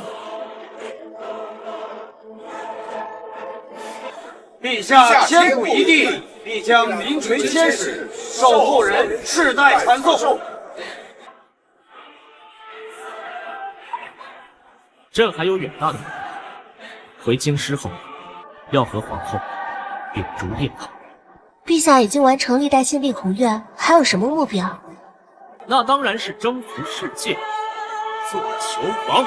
陛下千古一帝，必将名垂千史，受后人世代传颂。朕还有远大的目标，回京师后要和皇后秉烛列考。陛下已经完成历代宪兵宏愿，还有什么目标？那当然是征服世界，做球王。